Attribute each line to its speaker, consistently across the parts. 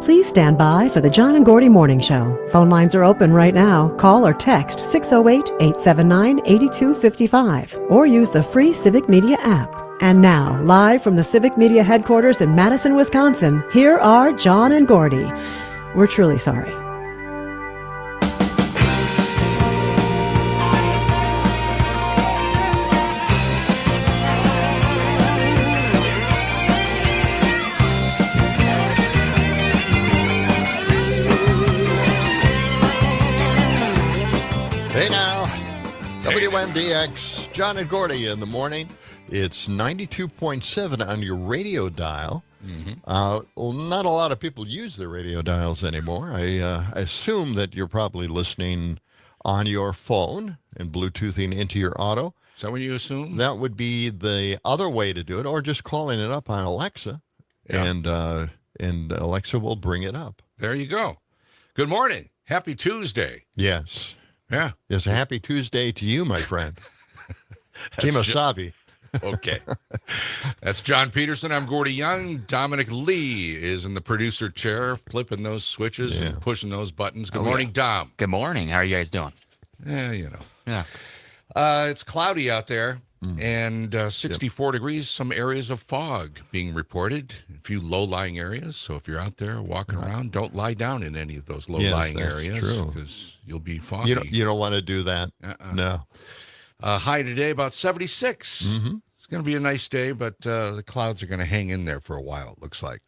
Speaker 1: Please stand by for the John and Gordy Morning Show. Phone lines are open right now. Call or text 608-879-8255 or use the free Civic Media app. And now, live from the Civic Media headquarters in Madison, Wisconsin, here are John and Gordy. We're truly sorry.
Speaker 2: Hey now, WMDX, John and Gordy in the morning. It's 92.7 on your radio dial. Well, not a lot of people use their radio dials anymore. I assume that you're probably listening on your phone and Bluetoothing into your auto.
Speaker 3: Is that what you assume?
Speaker 2: That would be the other way to do it, or just calling it up on Alexa, and Alexa will bring it up.
Speaker 3: There you go. Good morning. Happy Tuesday.
Speaker 2: Yes.
Speaker 3: Yeah.
Speaker 2: Yes, a happy Tuesday to you, my friend. Kemosabe.
Speaker 3: Okay. That's John Peterson. I'm Gordy Young. Dominic Lee is in the producer chair, flipping those switches and pushing those buttons. Good morning, Dom.
Speaker 4: Good morning. How are you guys doing?
Speaker 3: Yeah, you know.
Speaker 4: Yeah.
Speaker 3: It's cloudy out there and 64 degrees. Some areas of fog being reported. A few low-lying areas. So if you're out there walking around, don't lie down in any of those low-lying areas because you'll be foggy.
Speaker 2: You don't want to do that. No.
Speaker 3: High today, about 76. It's going to be a nice day, but the clouds are going to hang in there for a while, it looks like.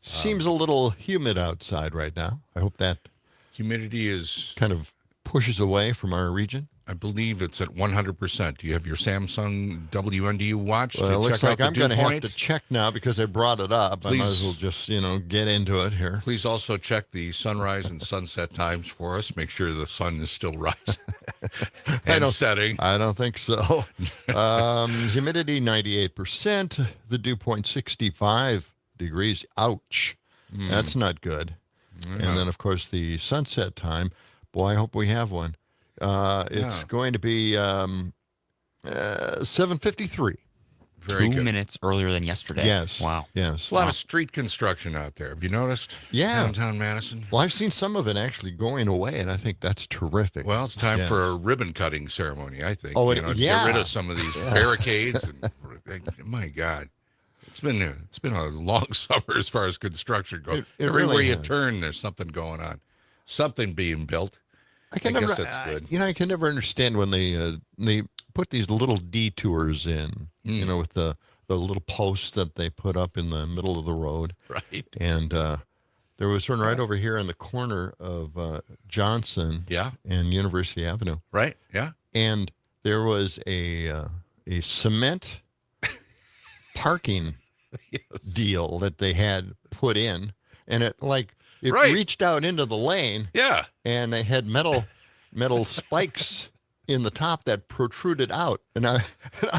Speaker 2: Seems a little humid outside right now. I hope that
Speaker 3: humidity is
Speaker 2: kind of pushes away from our region.
Speaker 3: I believe it's at 100%. Do you have your Samsung WNDU watch
Speaker 2: Well,
Speaker 3: to
Speaker 2: it looks
Speaker 3: check
Speaker 2: like
Speaker 3: out
Speaker 2: I'm
Speaker 3: the
Speaker 2: going to
Speaker 3: dew
Speaker 2: have
Speaker 3: points?
Speaker 2: to check now because I brought it up.
Speaker 3: Please.
Speaker 2: I might as well just, get into it here.
Speaker 3: Please also check the sunrise and sunset times for us. Make sure the sun is still rising and setting.
Speaker 2: I don't think so. Humidity 98%. The dew point 65 degrees. Ouch. That's not good. And then, of course, the sunset time. Boy, I hope we have one. It's going to be 7:53.
Speaker 3: Very good.
Speaker 4: 2 minutes earlier than yesterday.
Speaker 2: Yes.
Speaker 4: Wow.
Speaker 2: Yes.
Speaker 3: A lot of street construction out there. Have you noticed?
Speaker 2: Yeah.
Speaker 3: Downtown Madison.
Speaker 2: Well, I've seen some of it actually going away, and I think that's terrific.
Speaker 3: Well, it's time for a ribbon cutting ceremony, I think.
Speaker 2: Oh,
Speaker 3: Get rid of some of these barricades. And, my God. It's been a long summer as far as construction goes. Everywhere
Speaker 2: really
Speaker 3: you
Speaker 2: has.
Speaker 3: turn, there's something going on. Something being built. I guess that's good.
Speaker 2: I can never understand when they put these little detours in, with the little posts that they put up in the middle of the road.
Speaker 3: Right.
Speaker 2: And there was one right over here on the corner of Johnson and University Avenue.
Speaker 3: Right, yeah.
Speaker 2: And there was a cement parking deal that they had put in, and it reached out into the lane.
Speaker 3: Yeah.
Speaker 2: And they had metal spikes in the top that protruded out. And I'm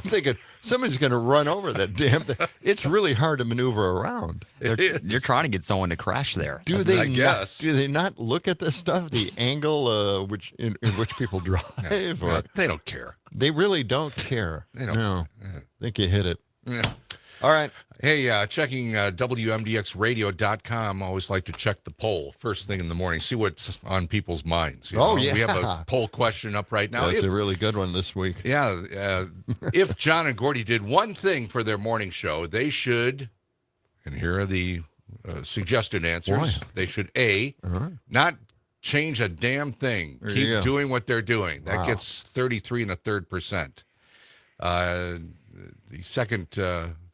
Speaker 2: thinking, somebody's going to run over that damn thing. It's really hard to maneuver around.
Speaker 4: You're trying to get someone to crash there.
Speaker 2: Do they not look at this stuff, the angle in which people drive?
Speaker 3: Or they don't care.
Speaker 2: They really don't care.
Speaker 3: They don't.
Speaker 2: No.
Speaker 3: Yeah.
Speaker 2: I think you hit it.
Speaker 3: Yeah.
Speaker 2: All right.
Speaker 3: Hey, checking WMDXradio.com. I always like to check the poll first thing in the morning, see what's on people's minds.
Speaker 2: Yeah.
Speaker 3: We have a poll question up right now.
Speaker 2: That's a really good one this week.
Speaker 3: Yeah. If John and Gordy did one thing for their morning show, they should, and here are the suggested answers.
Speaker 2: Boy.
Speaker 3: They should, A, not change a damn thing. Keep doing what they're doing. That gets 33 1/3%. The second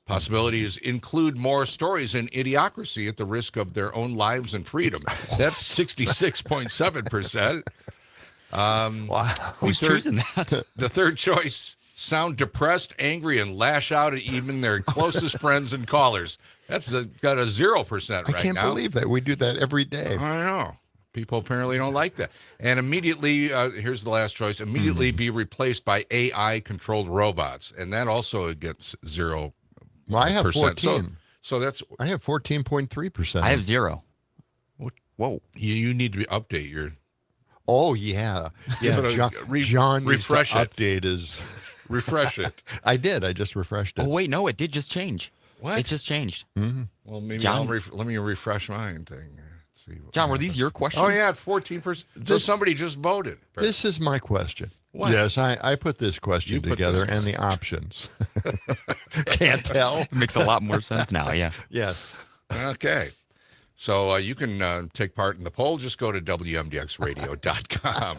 Speaker 3: possibility is include more stories in Idiocracy at the risk of their own lives and freedom. That's 66.7%.
Speaker 2: Wow.
Speaker 4: Who's choosing that?
Speaker 3: The third choice, sound depressed, angry, and lash out at even their closest friends and callers. That's got a 0% right now.
Speaker 2: I can't believe that. We do that every day.
Speaker 3: I know. People apparently don't like that. And immediately, here's the last choice, immediately be replaced by AI-controlled robots. And that also gets 0%.
Speaker 2: Well, I have 14.
Speaker 3: So that's...
Speaker 2: I have 14.3%.
Speaker 4: I have 0. Whoa.
Speaker 3: You need to update your...
Speaker 2: Oh, yeah. Yeah, John
Speaker 3: refresh
Speaker 2: needs to update his...
Speaker 3: Refresh it.
Speaker 2: I did. I just refreshed it.
Speaker 4: Oh, wait, no, it did just change.
Speaker 3: What?
Speaker 4: It just changed.
Speaker 3: Well, maybe
Speaker 4: John-
Speaker 3: let me refresh mine thing. Let's see what
Speaker 4: John, were these
Speaker 3: happens.
Speaker 4: your questions?
Speaker 3: Oh, yeah, 14%. So
Speaker 2: This-
Speaker 3: somebody just voted.
Speaker 2: This is my question.
Speaker 3: What?
Speaker 2: Yes, I put this question
Speaker 3: You put
Speaker 2: together
Speaker 3: this-
Speaker 2: and the options. Can't tell.
Speaker 4: It makes a lot more sense now, yeah.
Speaker 2: Yes.
Speaker 3: Okay. So you can take part in the poll. Just go to WMDXradio.com.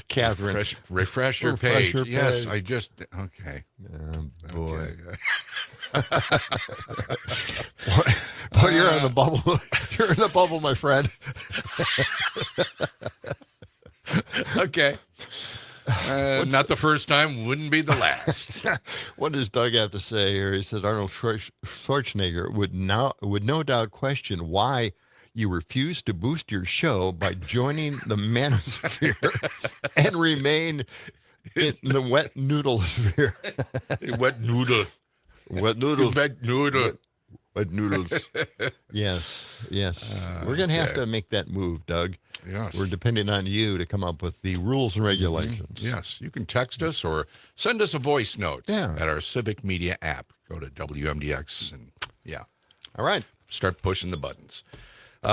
Speaker 2: Catherine.
Speaker 3: Refresh your
Speaker 2: Refresh
Speaker 3: page.
Speaker 2: your
Speaker 3: Yes,
Speaker 2: page.
Speaker 3: I just, okay.
Speaker 2: Boy.
Speaker 3: Okay.
Speaker 2: Boy, you're in the bubble. You're in the bubble, my friend.
Speaker 3: Okay. Not the first time, wouldn't be the last.
Speaker 2: What does Doug have to say here? He said Arnold Schwarzenegger would no doubt question why you refuse to boost your show by joining the manosphere and remain in the wet noodle sphere.
Speaker 3: Wet noodle.
Speaker 2: Wet noodles.
Speaker 3: Wet noodle.
Speaker 2: Wet noodles. Yes. We're going to have
Speaker 3: okay.
Speaker 2: to make that move, Doug.
Speaker 3: Yes.
Speaker 2: We're depending on you to come up with the rules and regulations.
Speaker 3: Yes, you can text us or send us a voice note
Speaker 2: Yeah.
Speaker 3: at our Civic Media app. Go to WMDX and,
Speaker 2: All right.
Speaker 3: start pushing the buttons.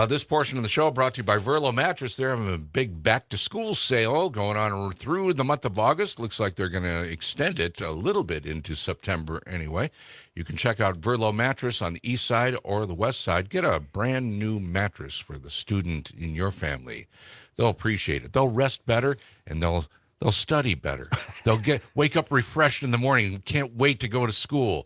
Speaker 3: This portion of the show brought to you by Verlo Mattress. They're having a big back-to-school sale going on through the month of August. Looks like they're going to extend it a little bit into September anyway. You can check out Verlo Mattress on the east side or the west side. Get a brand new mattress for the student in your family. They'll appreciate it. They'll rest better, and they'll study better. They'll wake up refreshed in the morning. Can't wait to go to school.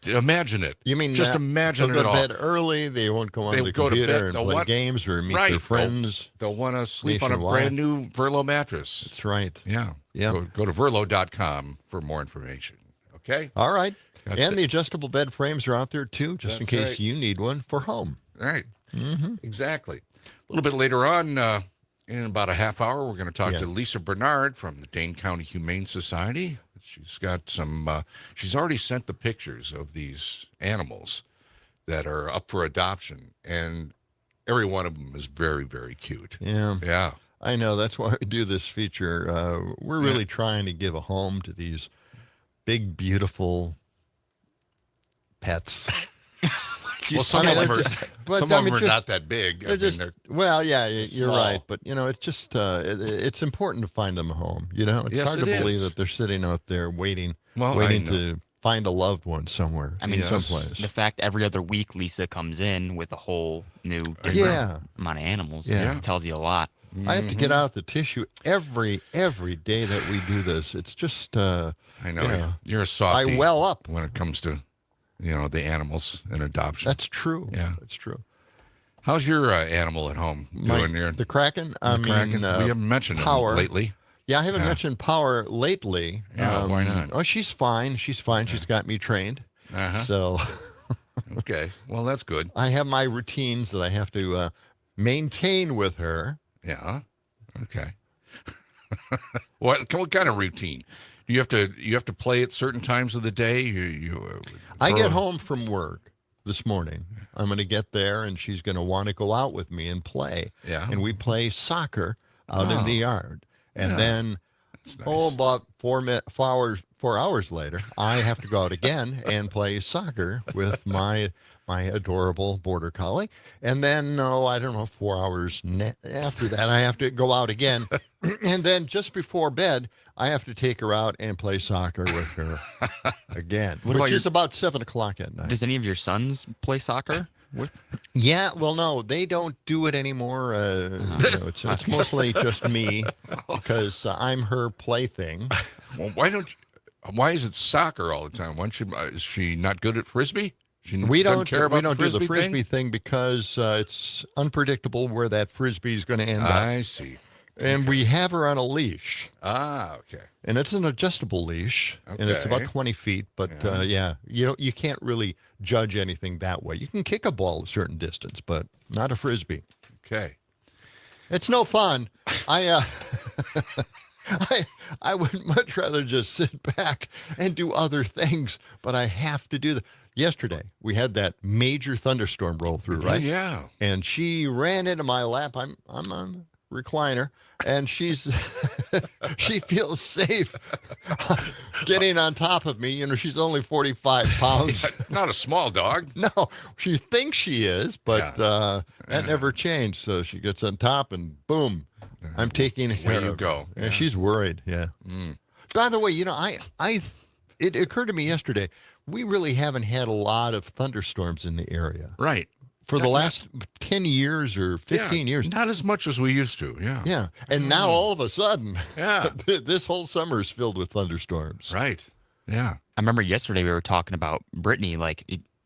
Speaker 3: Imagine it.
Speaker 2: You mean
Speaker 3: just
Speaker 2: that
Speaker 3: imagine
Speaker 2: they'll
Speaker 3: it
Speaker 2: go
Speaker 3: all.
Speaker 2: to bed early? They won't go on
Speaker 3: They'll
Speaker 2: the
Speaker 3: go to bed,
Speaker 2: computer and
Speaker 3: they'll
Speaker 2: play
Speaker 3: want-
Speaker 2: games or meet
Speaker 3: Right.
Speaker 2: their friends.
Speaker 3: They'll want to sleep on a
Speaker 2: nationwide.
Speaker 3: brand new Verlo mattress.
Speaker 2: That's right.
Speaker 3: Yeah.
Speaker 2: Yeah.
Speaker 3: Go to Verlo.com for more information. Okay.
Speaker 2: All right.
Speaker 3: That's
Speaker 2: and
Speaker 3: it.
Speaker 2: the adjustable bed frames are out there too, just in
Speaker 3: That's
Speaker 2: case
Speaker 3: right.
Speaker 2: you need one for home.
Speaker 3: All right. Exactly. A little bit later on, in about a half hour, we're going to talk
Speaker 2: Yeah.
Speaker 3: to Lisa Bernard from the Dane County Humane Society. She's got some, she's already sent the pictures of these animals that are up for adoption, and every one of them is very, very cute.
Speaker 2: Yeah.
Speaker 3: Yeah.
Speaker 2: I know. That's why we do this feature. We're really trying to give a home to these big, beautiful pets.
Speaker 3: Well, some of them are,
Speaker 2: but,
Speaker 3: some
Speaker 2: I
Speaker 3: of
Speaker 2: mean,
Speaker 3: them are
Speaker 2: just-
Speaker 3: not that big. I
Speaker 2: They're
Speaker 3: mean,
Speaker 2: just,
Speaker 3: they're-
Speaker 2: well, yeah, you're
Speaker 3: small.
Speaker 2: right. But, it's just, it's important to find them a home. It's
Speaker 3: Yes,
Speaker 2: hard to
Speaker 3: it
Speaker 2: believe
Speaker 3: is.
Speaker 2: that they're sitting out there waiting
Speaker 3: Well, I
Speaker 2: waiting
Speaker 3: know.
Speaker 2: to find a loved one somewhere.
Speaker 4: I mean,
Speaker 3: Yes.
Speaker 2: someplace.
Speaker 4: The fact every other week Lisa comes in with a whole new different
Speaker 2: Yeah.
Speaker 4: amount of animals
Speaker 2: Yeah.
Speaker 4: tells you a lot.
Speaker 2: I have to get out the tissue every day that we do this. It's just,
Speaker 3: I know.
Speaker 2: Yeah.
Speaker 3: You're a softie.
Speaker 2: I well up.
Speaker 3: when it comes to, the animals and adoption.
Speaker 2: That's true.
Speaker 3: Yeah.
Speaker 2: That's true.
Speaker 3: How's your animal at home doing there?
Speaker 2: The Kraken.
Speaker 3: The Kraken? We haven't mentioned
Speaker 2: Power.
Speaker 3: him lately.
Speaker 2: Yeah, I haven't mentioned Power lately.
Speaker 3: Yeah, why not?
Speaker 2: Oh, she's fine. She's fine. She's got me trained.
Speaker 3: Uh-huh.
Speaker 2: So
Speaker 3: Okay. Well, that's good.
Speaker 2: I have my routines that I have to maintain with her.
Speaker 3: Yeah. Okay. What kind of routine? You have to play at certain times of the day.
Speaker 2: I get home from work this morning. I'm going to get there, and she's going to want to go out with me and play.
Speaker 3: Yeah.
Speaker 2: And we play soccer out in the yard. And then,
Speaker 3: That's nice.
Speaker 2: about 4 hours later, I have to go out again and play soccer with my adorable border collie. And then, I don't know, 4 hours after that, I have to go out again. And then just before bed, I have to take her out and play soccer with her again,
Speaker 4: What about
Speaker 2: which
Speaker 4: your-
Speaker 2: is about 7 o'clock at night.
Speaker 4: Does any of your sons play soccer? With
Speaker 2: Yeah, well, no, they don't do it anymore. It's mostly just me because I'm her plaything.
Speaker 3: Well, why is it soccer all the time? Is she not good at frisbee?
Speaker 2: We don't
Speaker 3: care about
Speaker 2: do the
Speaker 3: thing?
Speaker 2: frisbee thing because it's unpredictable where that frisbee is going to end up.
Speaker 3: I see.
Speaker 2: And we have her on a leash,
Speaker 3: Ah, okay.
Speaker 2: and it's an adjustable leash, and it's about
Speaker 3: Okay.
Speaker 2: 20 feet. But you can't really judge anything that way. You can kick a ball a certain distance, but not a frisbee.
Speaker 3: Okay.
Speaker 2: It's no fun. I would much rather just sit back and do other things, but I have to do that. Yesterday, we had that major thunderstorm roll through, right?
Speaker 3: Yeah.
Speaker 2: And she ran into my lap. I'm recliner, and she feels safe getting on top of me. She's only 45 pounds.
Speaker 3: Not a small dog.
Speaker 2: No, she thinks she is, but that never changed. So she gets on top, and boom, I'm taking care
Speaker 3: Where you
Speaker 2: of
Speaker 3: go.
Speaker 2: her. Yeah, she's worried. Yeah. By the way, it occurred to me yesterday, we really haven't had a lot of thunderstorms in the area.
Speaker 3: Right.
Speaker 2: For the last 10 years or 15 years.
Speaker 3: Not as much as we used to, yeah.
Speaker 2: Yeah. And now all of a sudden,
Speaker 3: Yeah.
Speaker 2: this whole summer is filled with thunderstorms.
Speaker 3: Right. Yeah.
Speaker 4: I remember yesterday we were talking about Brittany,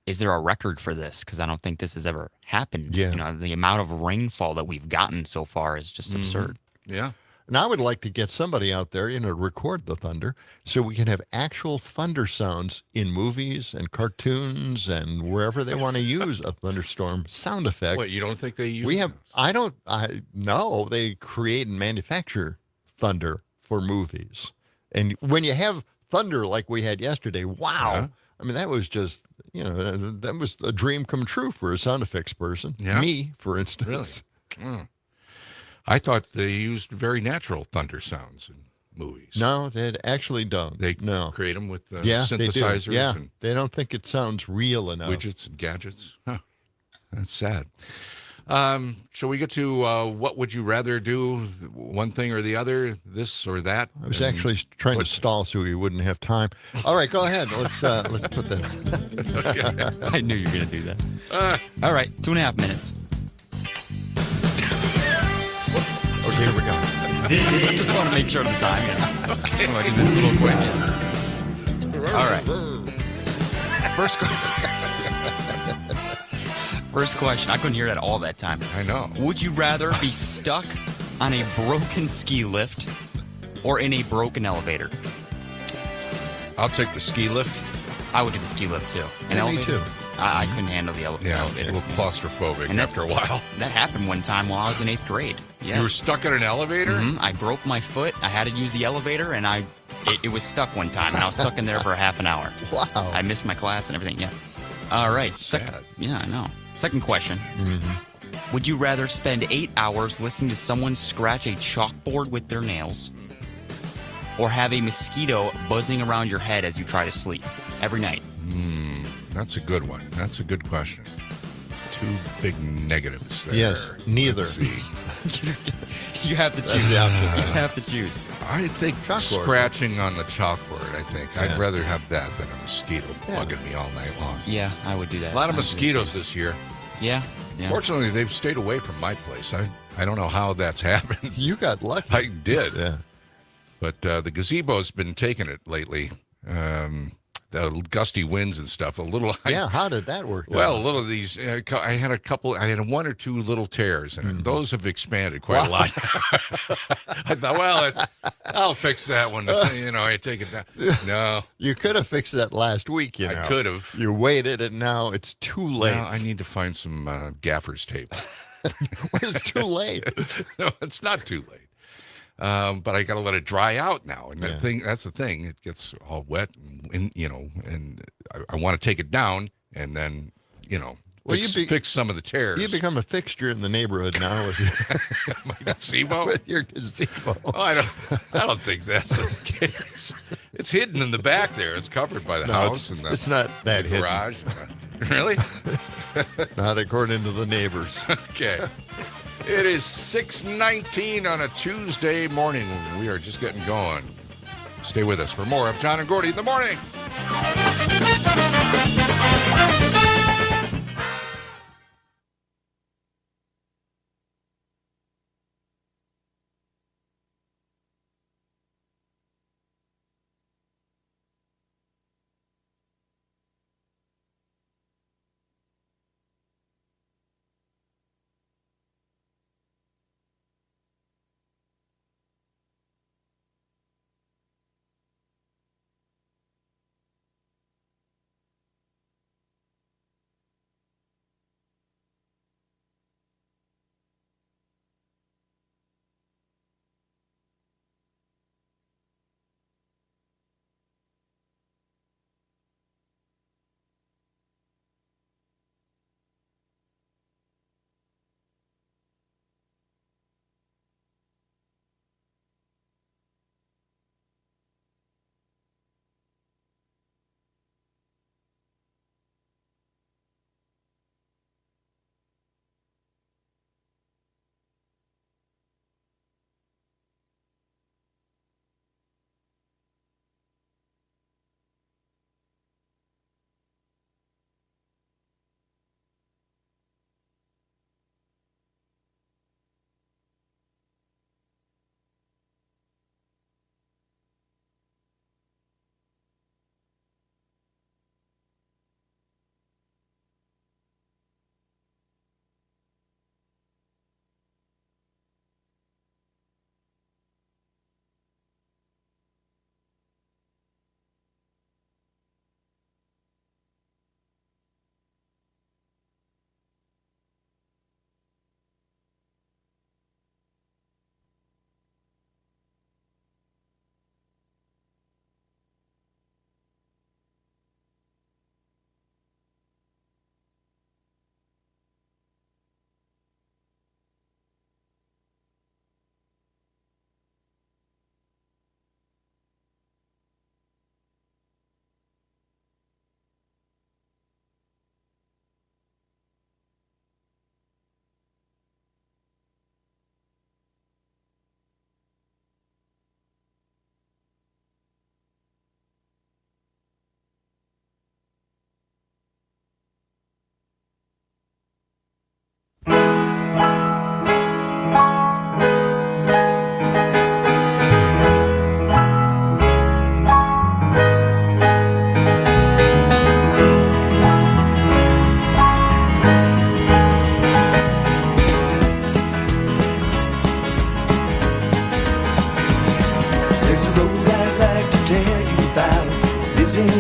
Speaker 4: is there a record for this? Because I don't think this has ever happened.
Speaker 2: Yeah.
Speaker 4: The amount of rainfall that we've gotten so far is just absurd.
Speaker 3: Yeah.
Speaker 2: And I would like to get somebody out there, to record the thunder so we can have actual thunder sounds in movies and cartoons and wherever they want to use a thunderstorm sound effect.
Speaker 3: What, you don't think they use
Speaker 2: We have, no, they create and manufacture thunder for movies. And when you have thunder like we had yesterday, wow.
Speaker 3: Yeah.
Speaker 2: I mean, that was just, that was a dream come true for a sound effects person.
Speaker 3: Yeah.
Speaker 2: Me, for instance.
Speaker 3: Really? I thought they used very natural thunder sounds in movies.
Speaker 2: No, they actually don't.
Speaker 3: They
Speaker 2: no.
Speaker 3: create them with
Speaker 2: Yeah,
Speaker 3: synthesizers
Speaker 2: they do. Yeah,
Speaker 3: and
Speaker 2: they don't think it sounds real enough.
Speaker 3: widgets and gadgets. Huh. That's sad. Shall we get to what would you rather do, one thing or the other, this or that?
Speaker 2: I was actually trying to stall so we wouldn't have time. All right, go ahead. Let's put that.
Speaker 4: I knew you were going to do that. All right, 2.5 minutes.
Speaker 2: Okay, here we go.
Speaker 4: I just want to make sure of the time. Okay. I'm going to do this a little quick. All right. First question. I couldn't hear that all that time.
Speaker 3: I know.
Speaker 4: Would you rather be stuck on a broken ski lift or in a broken elevator?
Speaker 3: I'll take the ski lift.
Speaker 4: I would do the ski lift too. An
Speaker 2: Yeah, me
Speaker 4: elevator?
Speaker 2: too.
Speaker 4: I couldn't handle the
Speaker 3: Yeah,
Speaker 4: elevator.
Speaker 3: a little claustrophobic
Speaker 4: And
Speaker 3: after a while.
Speaker 4: That happened one time while I was in 8th grade. Yes.
Speaker 3: You were stuck in an elevator?
Speaker 4: I broke my foot. I had to use the elevator, and it was stuck one time, and I was stuck in there for half an hour.
Speaker 2: Wow.
Speaker 4: I missed my class and everything. Yeah. All right.
Speaker 3: Sad.
Speaker 4: Yeah, I know. Second question. Would you rather spend 8 hours listening to someone scratch a chalkboard with their nails, or have a mosquito buzzing around your head as you try to sleep every night?
Speaker 3: That's a good one. That's a good question. Two big negatives there.
Speaker 2: Yes, neither.
Speaker 3: Let's see.
Speaker 4: You have to choose.
Speaker 2: That's the option.
Speaker 4: You have to choose.
Speaker 3: I think
Speaker 2: Chalkboard.
Speaker 3: scratching on the chalkboard, I think.
Speaker 2: Yeah.
Speaker 3: I'd rather have that than a mosquito
Speaker 2: Yeah.
Speaker 3: bugging me all night long.
Speaker 4: Yeah, I would do that.
Speaker 3: A lot of
Speaker 4: I would do the
Speaker 3: mosquitoes
Speaker 4: same.
Speaker 3: this year.
Speaker 4: Yeah. Yeah.
Speaker 3: Fortunately, they've stayed away from my place. I don't know how that's happened.
Speaker 2: You got lucky.
Speaker 3: I did.
Speaker 2: Yeah.
Speaker 3: But the gazebo's been taking it lately. The gusty winds and stuff. A little.
Speaker 2: Yeah, how did that work?
Speaker 3: Well, a
Speaker 2: out?
Speaker 3: little of these. I had a couple. I had one or two little tears, and those have expanded quite a lot. I thought, well, I'll fix that one. I take it down. No,
Speaker 2: You could have fixed that last week,
Speaker 3: I could have.
Speaker 2: You waited, and now it's too late.
Speaker 3: Now I need to find some gaffer's tape.
Speaker 2: It's too late.
Speaker 3: No, it's not too late. But I got to let it dry out now, and
Speaker 2: Yeah.
Speaker 3: that's the thing. It gets all wet, and I want to take it down, and then
Speaker 2: Well,
Speaker 3: fix some of the tears.
Speaker 2: You become a fixture in the neighborhood now with your,
Speaker 3: My gazebo.
Speaker 2: with your gazebo.
Speaker 3: Oh, I don't think that's the case. It's hidden in the back there. It's covered by the
Speaker 2: No,
Speaker 3: house
Speaker 2: it's,
Speaker 3: and the,
Speaker 2: it's not that
Speaker 3: the
Speaker 2: hidden.
Speaker 3: garage. Really?
Speaker 2: Not according to the neighbors.
Speaker 3: Okay. It is 6:19 on a Tuesday morning. We are just getting going. Stay with us for more of John and Gordy in the morning.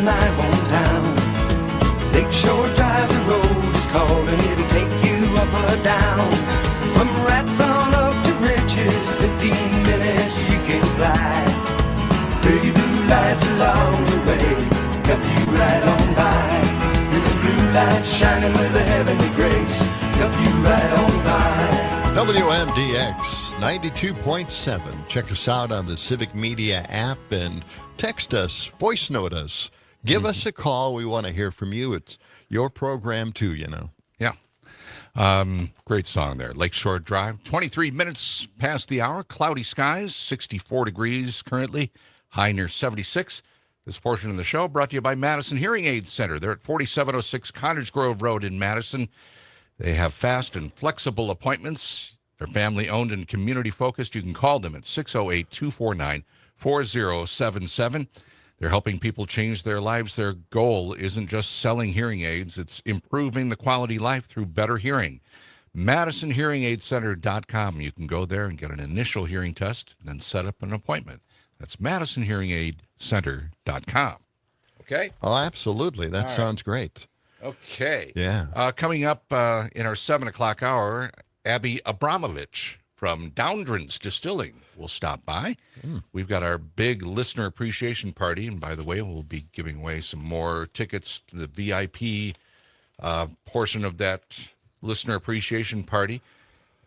Speaker 5: in my hometown. Lakeshore Drive, the road is called, and it'll take you up or down. From rats on up to riches, 15 minutes you can fly. Pretty blue lights along the way, help you right on by. And the blue lights shining with a heavenly grace, help you right on by.
Speaker 2: WMDX 92.7. Check us out on the Civic Media app and text us, voice note us. Give us a call. We want to hear from you. It's your program too, you know.
Speaker 3: Yeah. Great song there. Lakeshore Drive. 23 minutes past the hour. Cloudy skies. 64 degrees currently. High near 76. This portion of the show brought to you by Madison Hearing Aid Center. They're at 4706 Cottage Grove Road in Madison. They have fast and flexible appointments. They're family-owned and community-focused. You can call them at 608-249-4077. They're helping people change their lives. Their goal isn't just selling hearing aids. It's improving the quality of life through better hearing. MadisonHearingAidCenter.com. You can go there and get an initial hearing test and then set up an appointment. That's MadisonHearingAidCenter.com. Okay?
Speaker 2: Oh, absolutely. That sounds great.
Speaker 3: Okay.
Speaker 2: Yeah.
Speaker 3: Coming up in our 7 o'clock hour, Abby Abramovich from Downdrans Distilling will stop by. We've got our big listener appreciation party. And by the way, we'll be giving away some more tickets to the VIP portion of that listener appreciation party.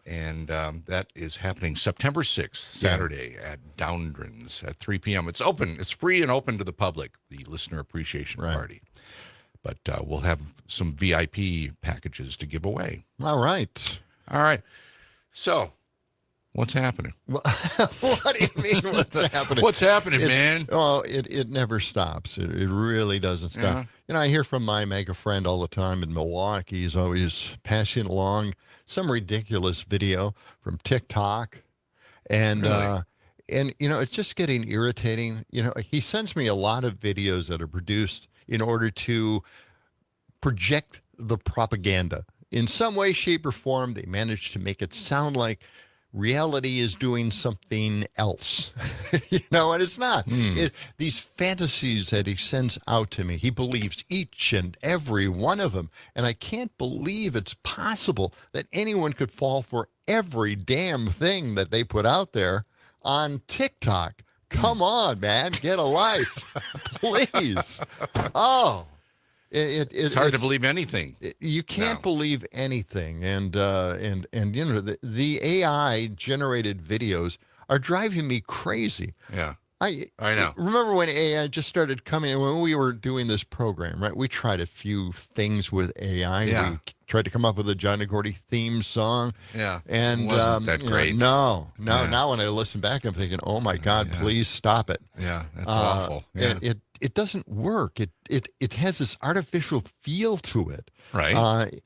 Speaker 3: And that is happening September 6th, Saturday at Downdrans at 3 p.m. It's open. It's free and open to the public, the listener appreciation party. But we'll have some VIP packages to give away.
Speaker 2: All right.
Speaker 3: All right. So, what's happening?
Speaker 2: What do you mean, what's happening?
Speaker 3: What's happening, man?
Speaker 2: Oh, it never stops. It really doesn't stop.
Speaker 3: Yeah.
Speaker 2: You know, I hear from my mega friend all the time in Milwaukee. He's always passing along some ridiculous video from TikTok. And,
Speaker 3: Really?
Speaker 2: and you know, it's just getting irritating. You know, he sends me a lot of videos that are produced in order to project the propaganda. In some way, shape, or form, they manage to make it sound like reality is doing something else. You know, and it's not. These fantasies that he sends out to me, he believes each and every one of them. And I can't believe it's possible that anyone could fall for every damn thing that they put out there on TikTok. Come on, man. Get a life. Please. Oh.
Speaker 3: It's hard to believe anything.
Speaker 2: You can't believe anything. And you know, the AI generated videos are driving me crazy.
Speaker 3: Yeah. I know.
Speaker 2: Remember when AI just started coming, when we were doing this program, right? We tried a few things with AI.
Speaker 3: Yeah.
Speaker 2: We tried to come up with a John and Gordy theme song.
Speaker 3: Yeah.
Speaker 2: And
Speaker 3: It wasn't that
Speaker 2: you know,
Speaker 3: great.
Speaker 2: No.
Speaker 3: Yeah.
Speaker 2: Now when I listen back, I'm thinking, oh my God, please stop it.
Speaker 3: Yeah, that's awful. Yeah.
Speaker 2: It doesn't work. It has this artificial feel to it.
Speaker 3: Right.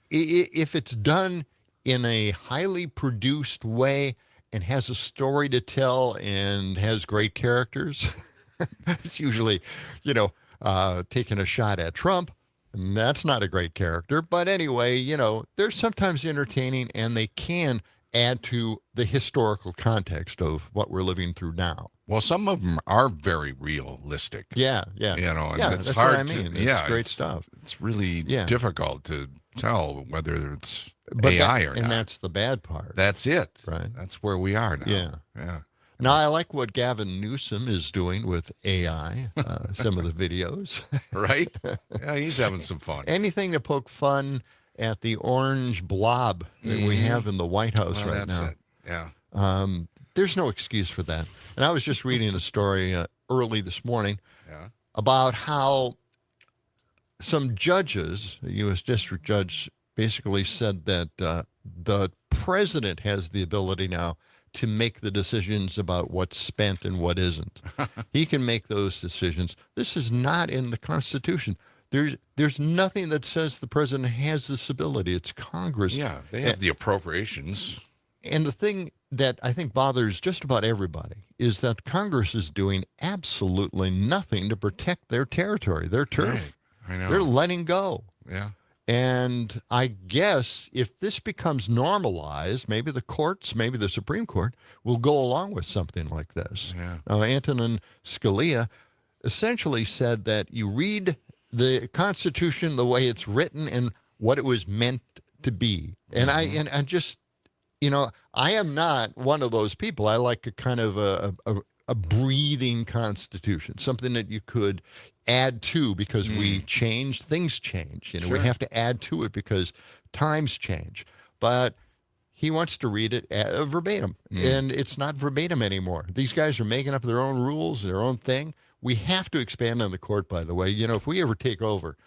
Speaker 2: If it's done in a highly produced way and has a story to tell and has great characters, it's usually, you know, taking a shot at Trump. And that's not a great character. But anyway, you know, they're sometimes entertaining and they can add to the historical context of what we're living through now.
Speaker 3: Well, some of them are very realistic.
Speaker 2: Yeah.
Speaker 3: You know, and
Speaker 2: yeah,
Speaker 3: it's
Speaker 2: that's
Speaker 3: hard
Speaker 2: what I mean. It's great stuff.
Speaker 3: It's really
Speaker 2: Yeah.
Speaker 3: difficult to tell whether it's
Speaker 2: But
Speaker 3: AI or not.
Speaker 2: And that's the bad part.
Speaker 3: That's it.
Speaker 2: Right.
Speaker 3: That's where we are now. Yeah.
Speaker 2: Now, I like what Gavin Newsom is doing with AI, some of the videos.
Speaker 3: Right? Yeah, he's having some fun.
Speaker 2: Anything to poke fun at the orange blob that we have in the White House
Speaker 3: Well,
Speaker 2: right
Speaker 3: that's
Speaker 2: now.
Speaker 3: it. Yeah.
Speaker 2: There's no excuse for that. And I was just reading a story early this morning about how some judges, a U.S. district judge, basically said that the president has the ability now to make the decisions about what's spent and what isn't. He can make those decisions. This is not in the Constitution. There's nothing that says the president has this ability. It's Congress.
Speaker 3: Yeah, they have the appropriations.
Speaker 2: And the thing that I think bothers just about everybody is that Congress is doing absolutely nothing to protect their territory, their turf.
Speaker 3: Right. I know.
Speaker 2: They're letting go.
Speaker 3: Yeah.
Speaker 2: And I guess if this becomes normalized, maybe the courts, maybe the Supreme Court will go along with something like this.
Speaker 3: Yeah.
Speaker 2: Antonin Scalia essentially said that you read the Constitution the way it's written and what it was meant to be. And I just, I am not one of those people. I like a kind of a breathing Constitution, something that you could add to because we change, things change. We have to add to it because times change. But he wants to read it verbatim, and it's not verbatim anymore. These guys are making up their own rules, their own thing. We have to expand on the court, by the way. If we ever take over,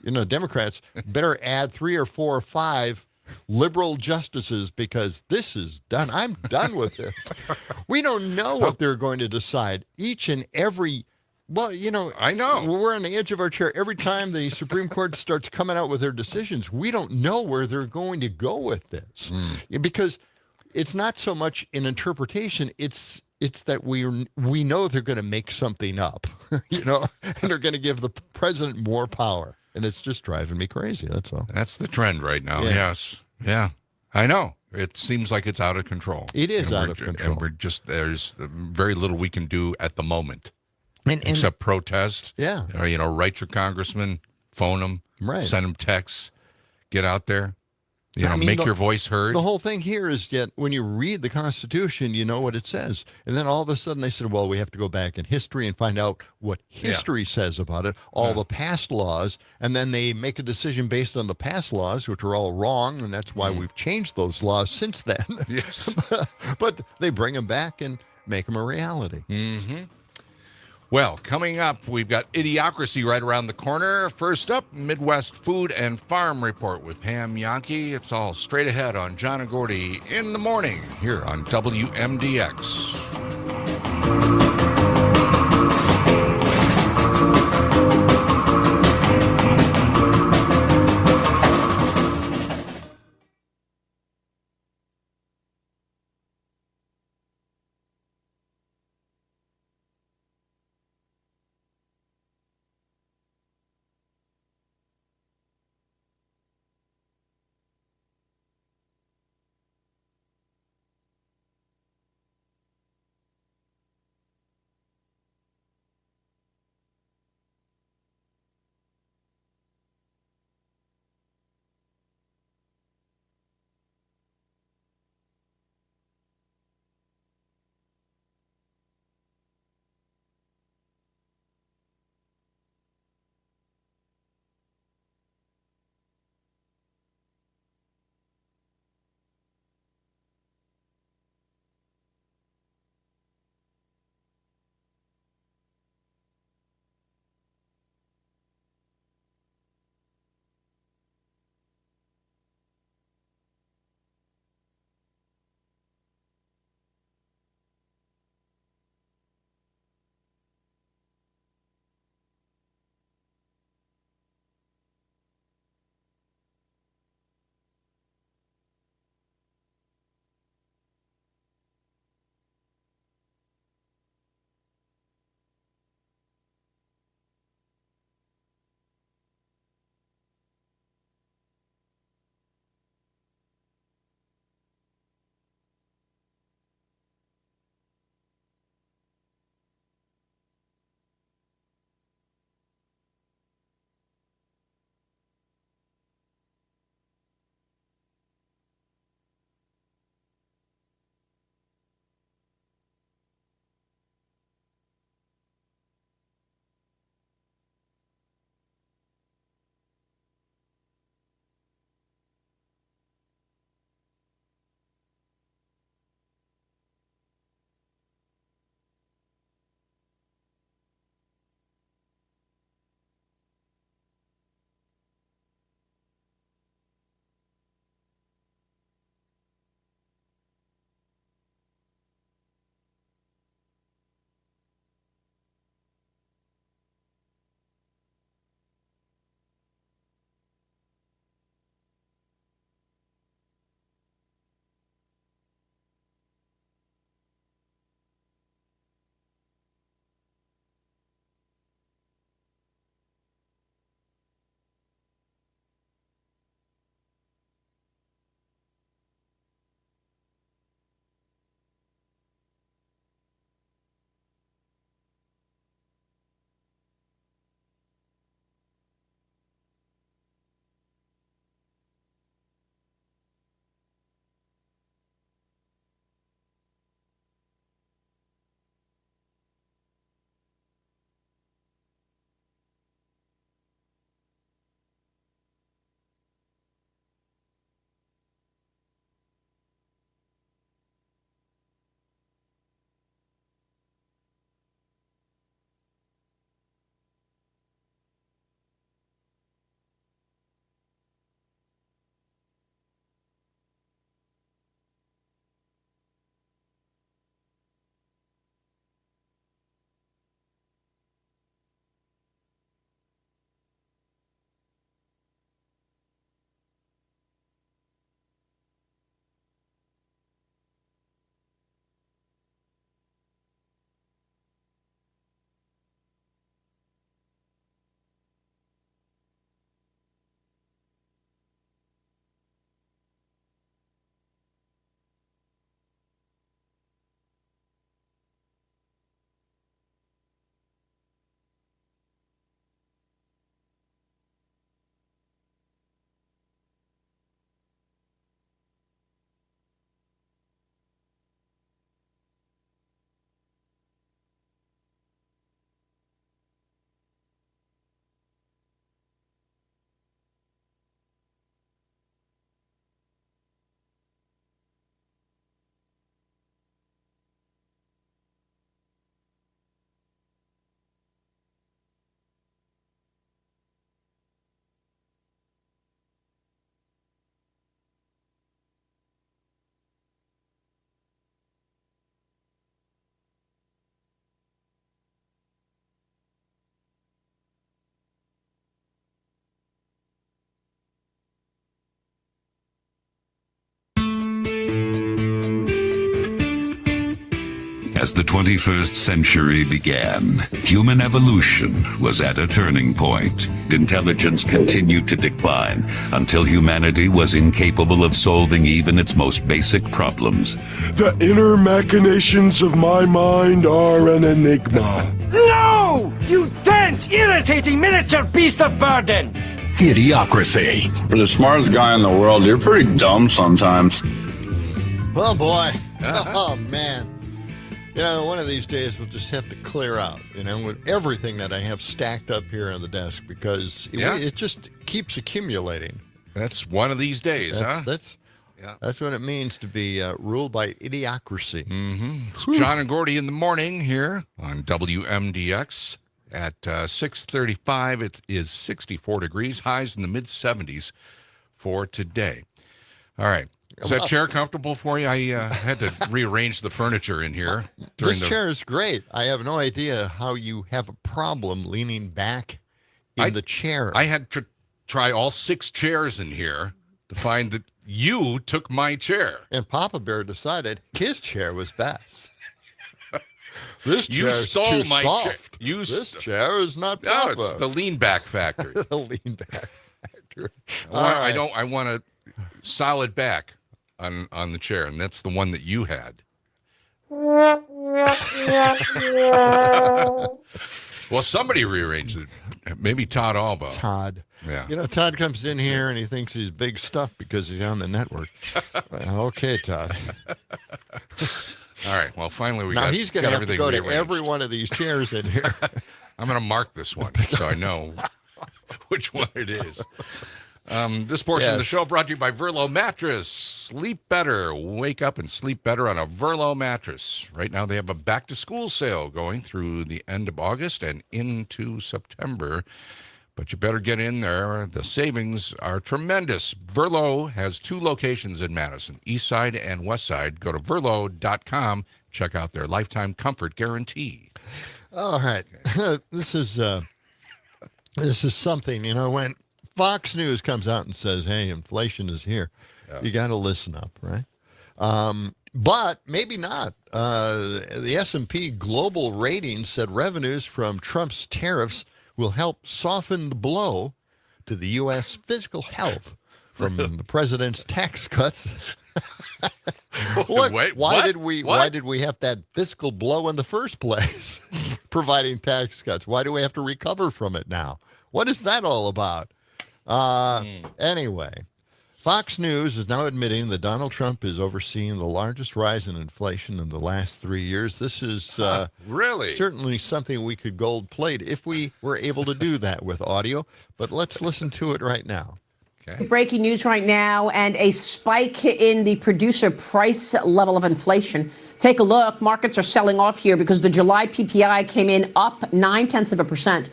Speaker 2: Democrats better add 3 or 4 or 5 liberal justices because this is done. I'm done with this. We don't know what they're going to decide. Each and every, I know. We're on the edge of our chair. Every time the Supreme Court starts coming out with their decisions, we don't know where they're going to go with this because it's not so much an interpretation. It's that we know they're going to make something up, and they're going to give the president more power. And it's just driving me crazy. That's all.
Speaker 3: That's the trend right now. Yeah. Yes. Yeah. I know. It seems like it's out of control.
Speaker 2: It is out of control.
Speaker 3: And there's very little we can do at the moment. Except protest.
Speaker 2: Yeah.
Speaker 3: Or, write your congressman, phone them, send them texts, get out there, make your voice heard.
Speaker 2: The whole thing here is that when you read the Constitution, you know what it says. And then all of a sudden they said, well, we have to go back in history and find out what history says about it, all the past laws. And then they make a decision based on the past laws, which are all wrong. And that's why we've changed those laws since then.
Speaker 3: Yes.
Speaker 2: But they bring them back and make them a reality.
Speaker 3: Mm-hmm. Well, coming up, we've got Idiocracy right around the corner. First up, Midwest Food and Farm Report with Pam Yankee. It's all straight ahead on John and Gordy in the morning here on WMDX.
Speaker 6: As the 21st century began, human evolution was at a turning point. Intelligence continued to decline until humanity was incapable of solving even its most basic problems.
Speaker 7: The inner machinations of my mind are an enigma.
Speaker 8: No! You dense, irritating miniature beast of burden!
Speaker 7: Idiocracy.
Speaker 9: For the smartest guy in the world, you're pretty dumb sometimes.
Speaker 2: Oh, boy. Oh, man. One of these days we'll just have to clear out, with everything that I have stacked up here on the desk because it just keeps accumulating.
Speaker 3: That's one of these days,
Speaker 2: That's what it means to be ruled by idiocracy.
Speaker 3: Mm-hmm. It's John and Gordy in the morning here on WMDX at 6:35. It is 64 degrees, highs in the mid-70s for today. All right. Is that chair comfortable for you? I had to rearrange the furniture in here.
Speaker 2: This chair is great. I have no idea how you have a problem leaning back in the chair.
Speaker 3: I had to try all 6 chairs in here to find that you took my chair.
Speaker 2: And Papa Bear decided his chair was best. This chair is
Speaker 3: stole
Speaker 2: too
Speaker 3: my
Speaker 2: soft.
Speaker 3: This
Speaker 2: chair is not proper.
Speaker 3: No, it's the lean back factor.
Speaker 2: The lean back factor.
Speaker 3: I want a solid back on the chair, and that's the one that you had. Well, somebody rearranged it. Maybe Todd Alba.
Speaker 2: Todd.
Speaker 3: Yeah.
Speaker 2: Todd comes in here and he thinks he's big stuff because he's on the network. Okay, Todd.
Speaker 3: All right. Well, finally we
Speaker 2: now
Speaker 3: got
Speaker 2: he's going to have to go
Speaker 3: rearranged.
Speaker 2: to every one of these chairs in here.
Speaker 3: I'm going to mark this one so I know which one it is. This portion of the show brought to you by Verlo Mattress. Sleep better. Wake up and sleep better on a Verlo mattress. Right now they have a back-to-school sale going through the end of August and into September. But you better get in there. The savings are tremendous. Verlo has 2 locations in Madison, East Side and West Side. Go to verlo.com. Check out their lifetime comfort guarantee.
Speaker 2: All right. This is something, when Fox News comes out and says, hey, inflation is here, you got to listen up, right? But maybe not. The S&P Global Ratings said revenues from Trump's tariffs will help soften the blow to the U.S. fiscal health from the president's tax cuts.
Speaker 3: Wait,
Speaker 2: why did we have that fiscal blow in the first place? Providing tax cuts. Why do we have to recover from it now? What is that all about? Anyway, Fox News is now admitting that Donald Trump is overseeing the largest rise in inflation in the last 3 years. This is
Speaker 3: really
Speaker 2: certainly something we could gold plate if we were able to do that with audio. But let's listen to it right now.
Speaker 10: Okay. Breaking news right now, and a spike in the producer price level of inflation. Take a look. Markets are selling off here because the July PPI came in up 0.9%.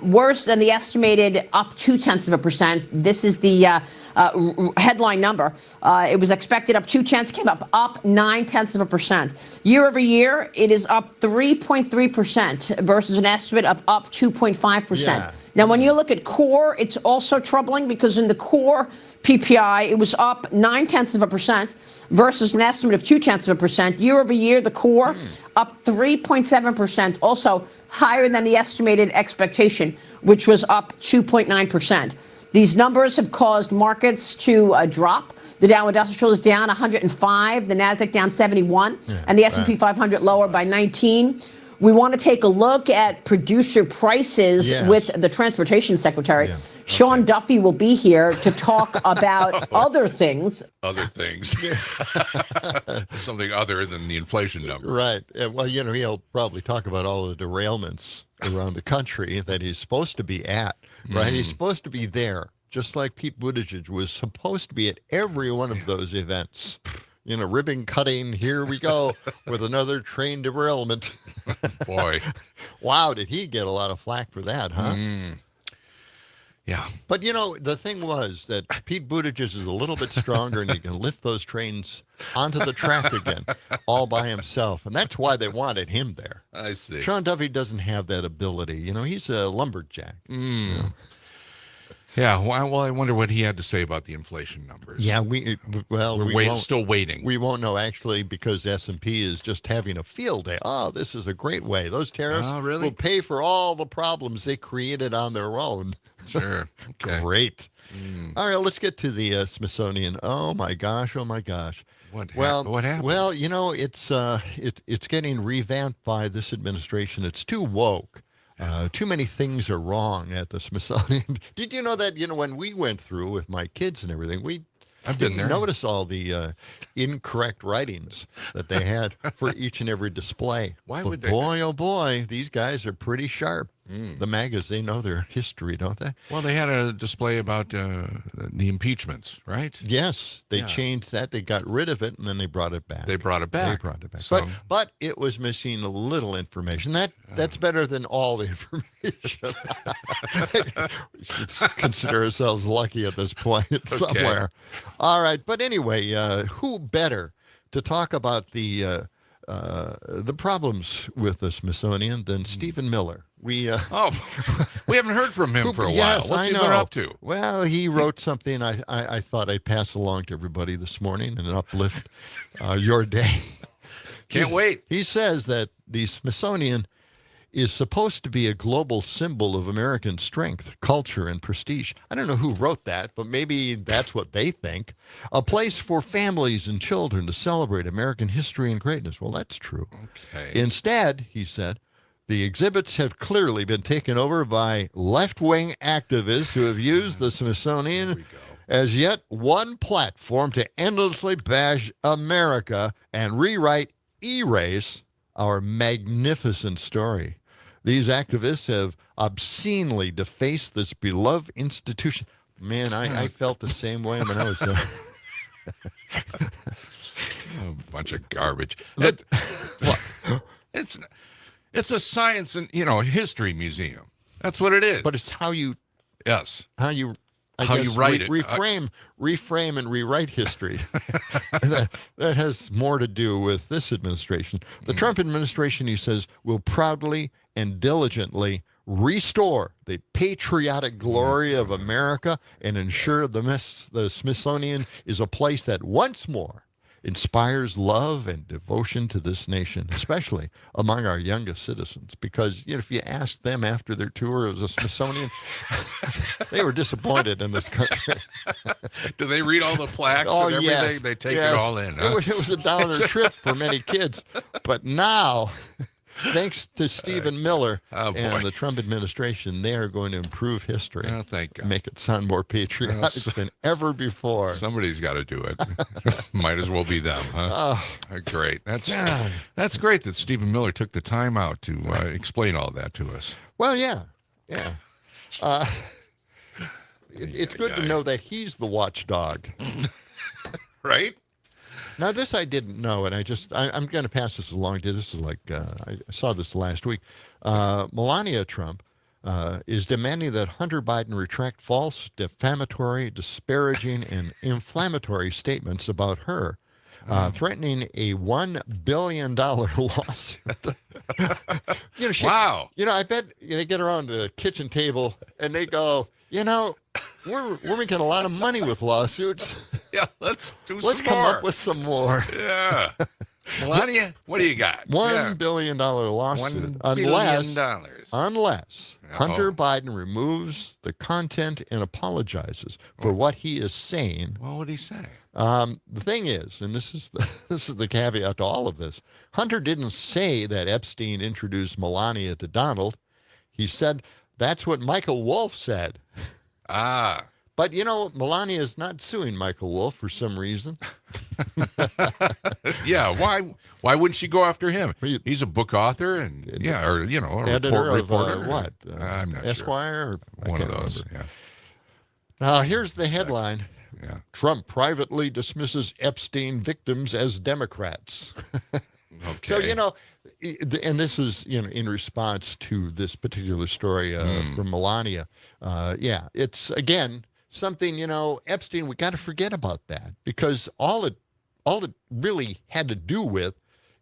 Speaker 10: Worse than the estimated up 0.2%. This is the headline number. It was expected up 0.2, came up 0.9%. Year over year, it is up 3.3% versus an estimate of up 2.5%. Yeah. Now, when you look at core, it's also troubling because in the core PPI, it was up 0.9% versus an estimate of 0.2%. Year over year, the core up 3.7%, also higher than the estimated expectation, which was up 2.9%. These numbers have caused markets to drop. The Dow Industrial is down 105, the Nasdaq down 71, and the S&P 500 lower by 19. We want to take a look at producer prices with the Transportation Secretary. Sean Duffy will be here to talk about other things.
Speaker 3: Other things. Something other than the inflation number.
Speaker 2: Right. Well, he'll probably talk about all the derailments around the country that he's supposed to be at, right? He's supposed to be there, just like Pete Buttigieg was supposed to be at every one of those events. Ribbon cutting, here we go with another train derailment.
Speaker 3: Boy.
Speaker 2: Wow, did he get a lot of flack for that, huh?
Speaker 3: Yeah.
Speaker 2: But, the thing was that Pete Buttigieg is a little bit stronger and he can lift those trains onto the track again all by himself. And that's why they wanted him there.
Speaker 3: I see.
Speaker 2: Sean Duffy doesn't have that ability. He's a lumberjack.
Speaker 3: Yeah, well, I wonder what he had to say about the inflation numbers.
Speaker 2: Yeah, we're
Speaker 3: still waiting.
Speaker 2: We won't know actually because S&P is just having a field day. Oh, this is a great way. Those tariffs will pay for all the problems they created on their own.
Speaker 3: Sure. Okay.
Speaker 2: Great. All right, let's get to the Smithsonian. Oh my gosh.
Speaker 3: What happened?
Speaker 2: Well, it's getting revamped by this administration. It's too woke. Too many things are wrong at the Smithsonian. Did you know that, when we went through with my kids and everything,
Speaker 3: I've been there.
Speaker 2: Notice all the incorrect writings that they had for each and every display.
Speaker 3: Why
Speaker 2: but
Speaker 3: would they?
Speaker 2: Boy, oh boy, these guys are pretty sharp. The magazines, they know their history, don't they?
Speaker 3: Well, they had a display about the impeachments, right?
Speaker 2: Yes, they changed that. They got rid of it, and then they brought it back.
Speaker 3: So,
Speaker 2: but it was missing a little information. That's better than all the information. We should consider ourselves lucky at this point somewhere. All right, but anyway, who better to talk about the problems with the Smithsonian than Stephen Miller? We
Speaker 3: haven't heard from him for a while. What's he been up to?
Speaker 2: Well, he wrote something I thought I'd pass along to everybody this morning and uplift your day.
Speaker 3: Can't wait.
Speaker 2: He says that the Smithsonian is supposed to be a global symbol of American strength, culture, and prestige. I don't know who wrote that, but maybe that's what they think. A place for families and children to celebrate American history and greatness. Well, that's true.
Speaker 3: Okay.
Speaker 2: Instead, he said, the exhibits have clearly been taken over by left-wing activists who have used the Smithsonian as yet one platform to endlessly bash America and erase our magnificent story. These activists have obscenely defaced this beloved institution. Man, I felt the same way when I was there.
Speaker 3: A bunch of garbage. It's a science and history museum. That's what it is.
Speaker 2: But it's how you
Speaker 3: write it.
Speaker 2: Reframe and rewrite history. that has more to do with this administration. The Trump administration, he says, will proudly and diligently restore the patriotic glory of America and ensure the Smithsonian is a place that once more inspires love and devotion to this nation, especially among our youngest citizens. Because if you ask them after their tour of the Smithsonian, they were disappointed in this country.
Speaker 3: Do they read all the plaques and everything?
Speaker 2: Yes.
Speaker 3: They take it all in. Huh?
Speaker 2: It was a downer trip for many kids. But now, thanks to Stephen Miller and the Trump administration, they are going to improve history.
Speaker 3: Oh, thank God.
Speaker 2: Make it sound more patriotic than ever before.
Speaker 3: Somebody's got to do it. Might as well be them, huh? Great. That's great that Stephen Miller took the time out to explain all that to us.
Speaker 2: Well, yeah. It's good to know that he's the watchdog.
Speaker 3: Right?
Speaker 2: Now, this I didn't know, and I'm going to pass this along to you. This is like, I saw this last week. Melania Trump is demanding that Hunter Biden retract false, defamatory, disparaging, and inflammatory statements about her, threatening a $1 billion lawsuit.
Speaker 3: Wow.
Speaker 2: I bet they get around the kitchen table and they go, we're making a lot of money with lawsuits.
Speaker 3: Yeah, let's
Speaker 2: come up with some more.
Speaker 3: Yeah. Melania, what do you got?
Speaker 2: $1 billion lawsuit.
Speaker 3: $1 billion.
Speaker 2: Unless Hunter Biden removes the content and apologizes for what he is saying.
Speaker 3: What would he say?
Speaker 2: The thing is, and this is the caveat to all of this, Hunter didn't say that Epstein introduced Melania to Donald. He said that's what Michael Wolff said. But, Melania is not suing Michael Wolff for some reason.
Speaker 3: Yeah, why wouldn't she go after him? He's a book author and, or a
Speaker 2: editor
Speaker 3: reporter.
Speaker 2: Of what?
Speaker 3: I'm not
Speaker 2: Esquire?
Speaker 3: Sure. One of those,
Speaker 2: Here's the headline.
Speaker 3: Yeah.
Speaker 2: Trump privately dismisses Epstein victims as Democrats.
Speaker 3: Okay.
Speaker 2: So, and this is, in response to this particular story from Melania. It's, again, something, Epstein, we got to forget about that because all it really had to do with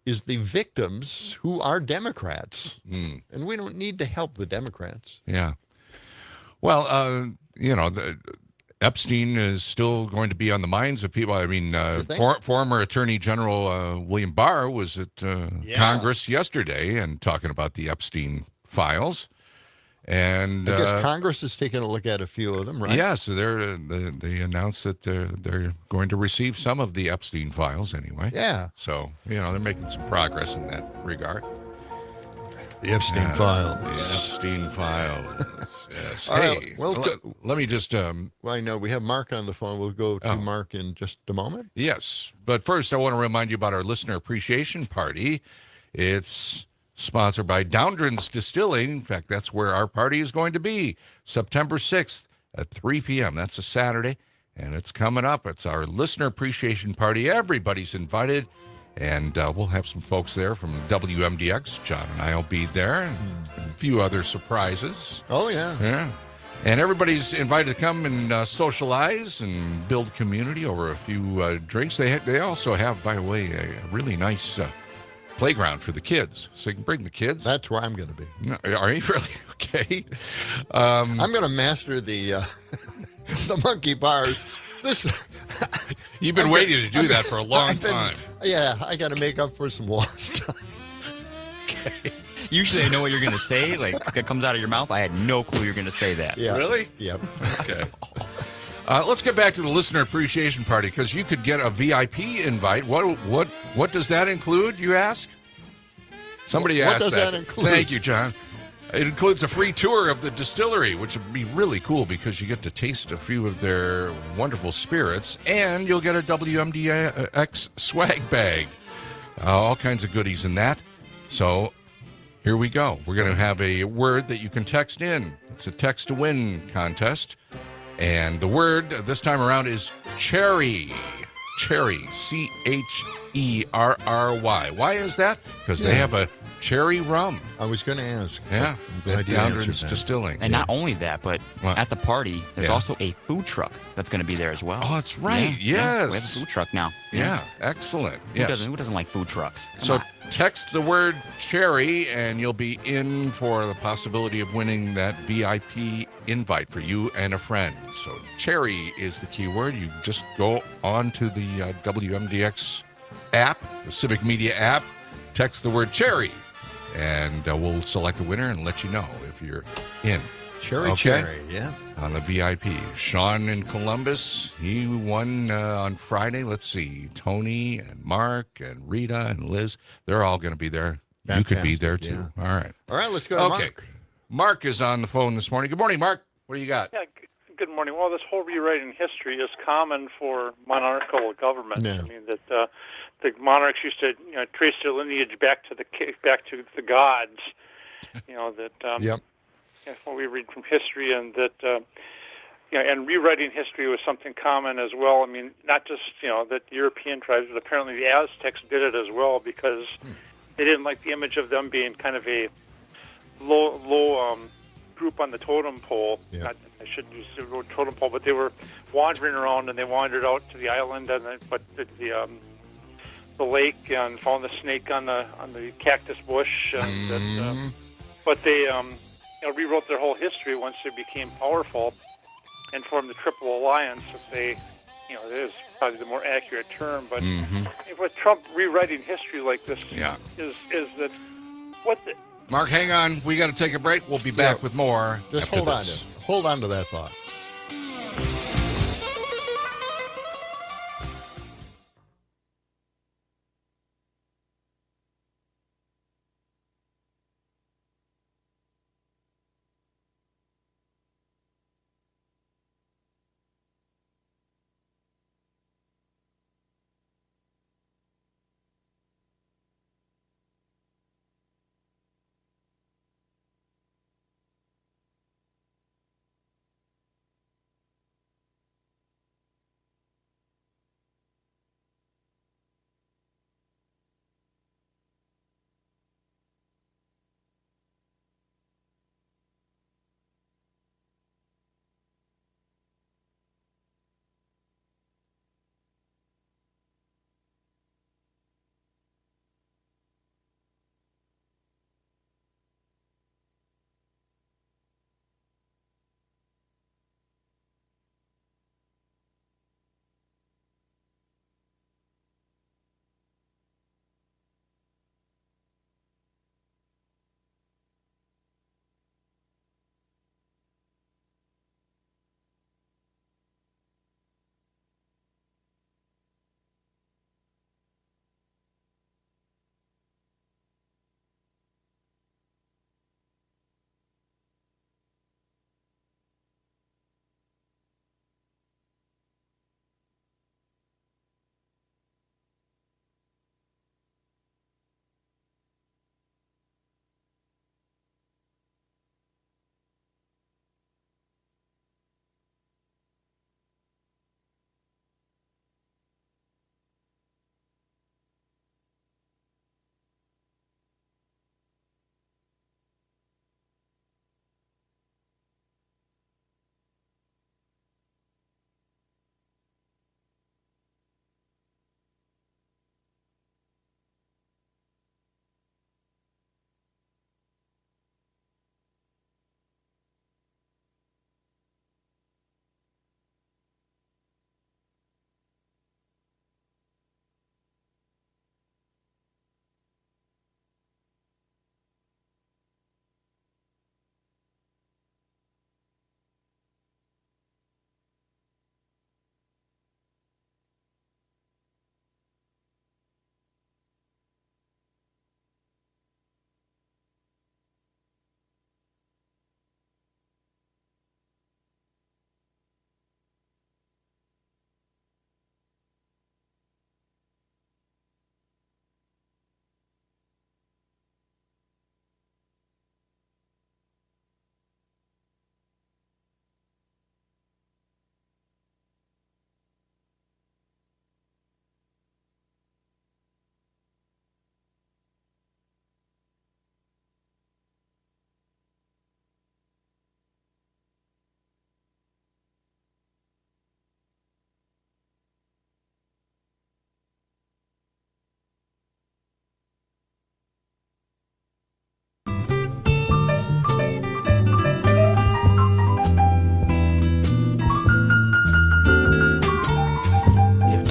Speaker 2: is the victims who are Democrats. And we don't need to help the Democrats.
Speaker 3: Yeah. Well, Epstein is still going to be on the minds of people. I mean,
Speaker 2: think?
Speaker 3: former Attorney General William Barr was at Congress yesterday and talking about the Epstein files. And
Speaker 2: I guess Congress is taking a look at a few of them, right?
Speaker 3: Yeah, so they announced that they're going to receive some of the Epstein files anyway.
Speaker 2: Yeah.
Speaker 3: So, they're making some progress in that regard.
Speaker 2: The Epstein files.
Speaker 3: The Epstein files. Yes.
Speaker 2: All
Speaker 3: Hey,
Speaker 2: right, well,
Speaker 3: let me just...
Speaker 2: well, I know we have Mark on the phone. We'll go to Mark in just a moment.
Speaker 3: Yes, but first I want to remind you about our Listener Appreciation Party. It's sponsored by Downdren's Distilling. In fact, that's where our party is going to be, September 6th at 3 p.m. That's a Saturday, and it's coming up. It's our Listener Appreciation Party. Everybody's invited, and we'll have some folks there from WMDX. John and I will be there, and a few other surprises.
Speaker 2: Oh, yeah.
Speaker 3: Yeah. And everybody's invited to come and socialize and build community over a few drinks. They also have, by the way, a really nice playground for the kids, so you can bring the kids.
Speaker 2: That's where I'm going to be.
Speaker 3: No, are you really? Okay.
Speaker 2: I'm going to master the the monkey bars.
Speaker 3: You've been waiting to do that for a long time.
Speaker 2: Yeah, I got to make up for some lost time.
Speaker 4: Okay. Usually I know what you're going to say. Like, it comes out of your mouth. I had no clue you're going to say that.
Speaker 2: Yeah.
Speaker 3: Really?
Speaker 2: Yep.
Speaker 3: Okay. Let's get back to the Listener Appreciation Party, because you could get a VIP invite. What does that include, you ask? Somebody asked that.
Speaker 2: What does that include?
Speaker 3: Thank you, John. It includes a free tour of the distillery, which would be really cool because you get to taste a few of their wonderful spirits, and you'll get a WMDX swag bag. All kinds of goodies in that. So here we go. We're going to have a word that you can text in. It's a text to win contest. And the word this time around is cherry. Cherry. Cherry. Why is that? Because they have a cherry rum.
Speaker 2: I was going to ask.
Speaker 3: Yeah.
Speaker 2: I'm glad you answered that.
Speaker 3: Distilling.
Speaker 4: And not only that, but at the party, there's also a food truck that's going to be there as well.
Speaker 3: Oh, that's right.
Speaker 4: Yeah,
Speaker 3: Yes.
Speaker 4: we have a food truck now.
Speaker 3: Yeah. Excellent.
Speaker 4: Who doesn't like food trucks?
Speaker 3: So text the word cherry, and you'll be in for the possibility of winning that VIP invite for you and a friend. So cherry is the key word. You just go on to the WMDX app, the Civic Media app, text the word cherry, and we'll select a winner and let you know if you're in.
Speaker 2: Cherry, yeah.
Speaker 3: On the VIP. Sean in Columbus, he won on Friday. Let's see. Tony and Mark and Rita and Liz, they're all going to be there.
Speaker 2: Fantastic,
Speaker 3: You could be there too.
Speaker 2: yeah.
Speaker 3: All right.
Speaker 2: All right, let's go to Mark.
Speaker 3: Mark is on the phone this morning. Good morning, Mark. What do you got?
Speaker 11: Yeah, good morning. Well, this whole rewriting history is common for monarchical governments.
Speaker 2: Yeah.
Speaker 11: I mean that the monarchs used to trace their lineage back to the gods.
Speaker 2: Yep.
Speaker 11: That's what we read from history, and that and rewriting history was something common as well. I mean, not just that European tribes, but apparently the Aztecs did it as well, because they didn't like the image of them being kind of a low group on the totem pole.
Speaker 2: Yeah.
Speaker 11: I shouldn't use the word totem pole, but they were wandering around, and they wandered out to the island, and the lake, and found the snake on the cactus bush, and but they rewrote their whole history once they became powerful and formed the Triple Alliance. If they, it is probably the more accurate term, but with Trump rewriting history like this, is that what the...
Speaker 3: Mark, hang on. We got to take a break. We'll be back with more.
Speaker 2: Just
Speaker 3: after
Speaker 2: hold on to that thought.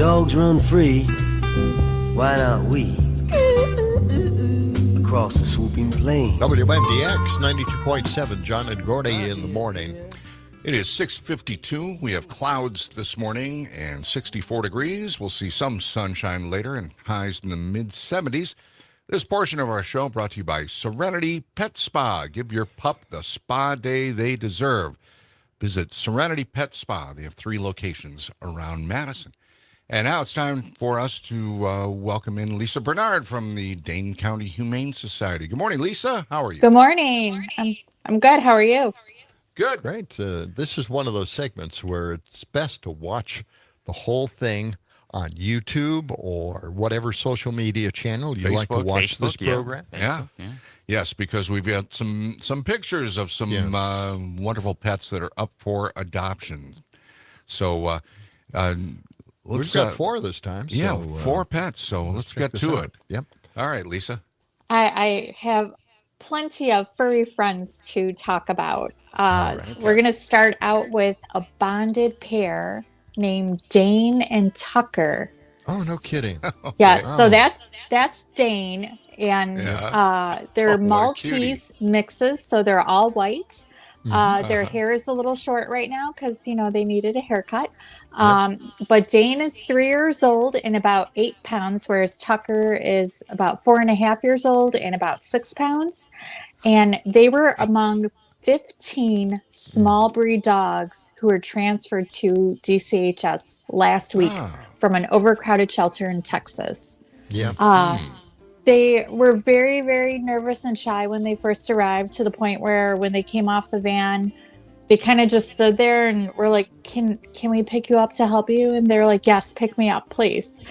Speaker 5: dogs run free, why not we? Across the swooping plain.
Speaker 2: WMDX 92.7, John and Gordy in the morning.
Speaker 3: It is 6:52. We have clouds this morning and 64 degrees. We'll see some sunshine later and highs in the mid-70s. This portion of our show brought to you by Serenity Pet Spa. Give your pup the spa day they deserve. Visit Serenity Pet Spa. They have 3 locations around Madison. And now it's time for us to welcome in Lisa Bernard from the Dane County Humane Society. Good morning, Lisa. How are you?
Speaker 12: Good morning. I'm good. How are you?
Speaker 3: Good.
Speaker 2: Great. This is one of those segments where it's best to watch the whole thing on YouTube or whatever social media channel you like to watch this program.
Speaker 3: Yeah. Yes, because we've got some pictures of some wonderful pets that are up for adoption. So
Speaker 2: we've got 4 this time. So,
Speaker 3: yeah, 4 pets. So let's get to it.
Speaker 2: Yep.
Speaker 3: All right, Lisa.
Speaker 12: I have plenty of furry friends to talk about.
Speaker 2: Right.
Speaker 12: We're going to start out with a bonded pair named Dane and Tucker.
Speaker 2: Oh, no kidding.
Speaker 12: Yeah, so that's Dane, and they're Maltese mixes, so they're all white. Their hair is a little short right now because, they needed a haircut. But Dane is 3 years old and about 8 pounds, whereas Tucker is about 4.5 years old and about 6 pounds. And they were among 15 small breed dogs who were transferred to DCHS last week from an overcrowded shelter in Texas.
Speaker 2: Yeah.
Speaker 12: They were very, very nervous and shy when they first arrived, to the point where when they came off the van, they kind of just stood there and were like, can we pick you up to help you? And they're like, yes, pick me up, please.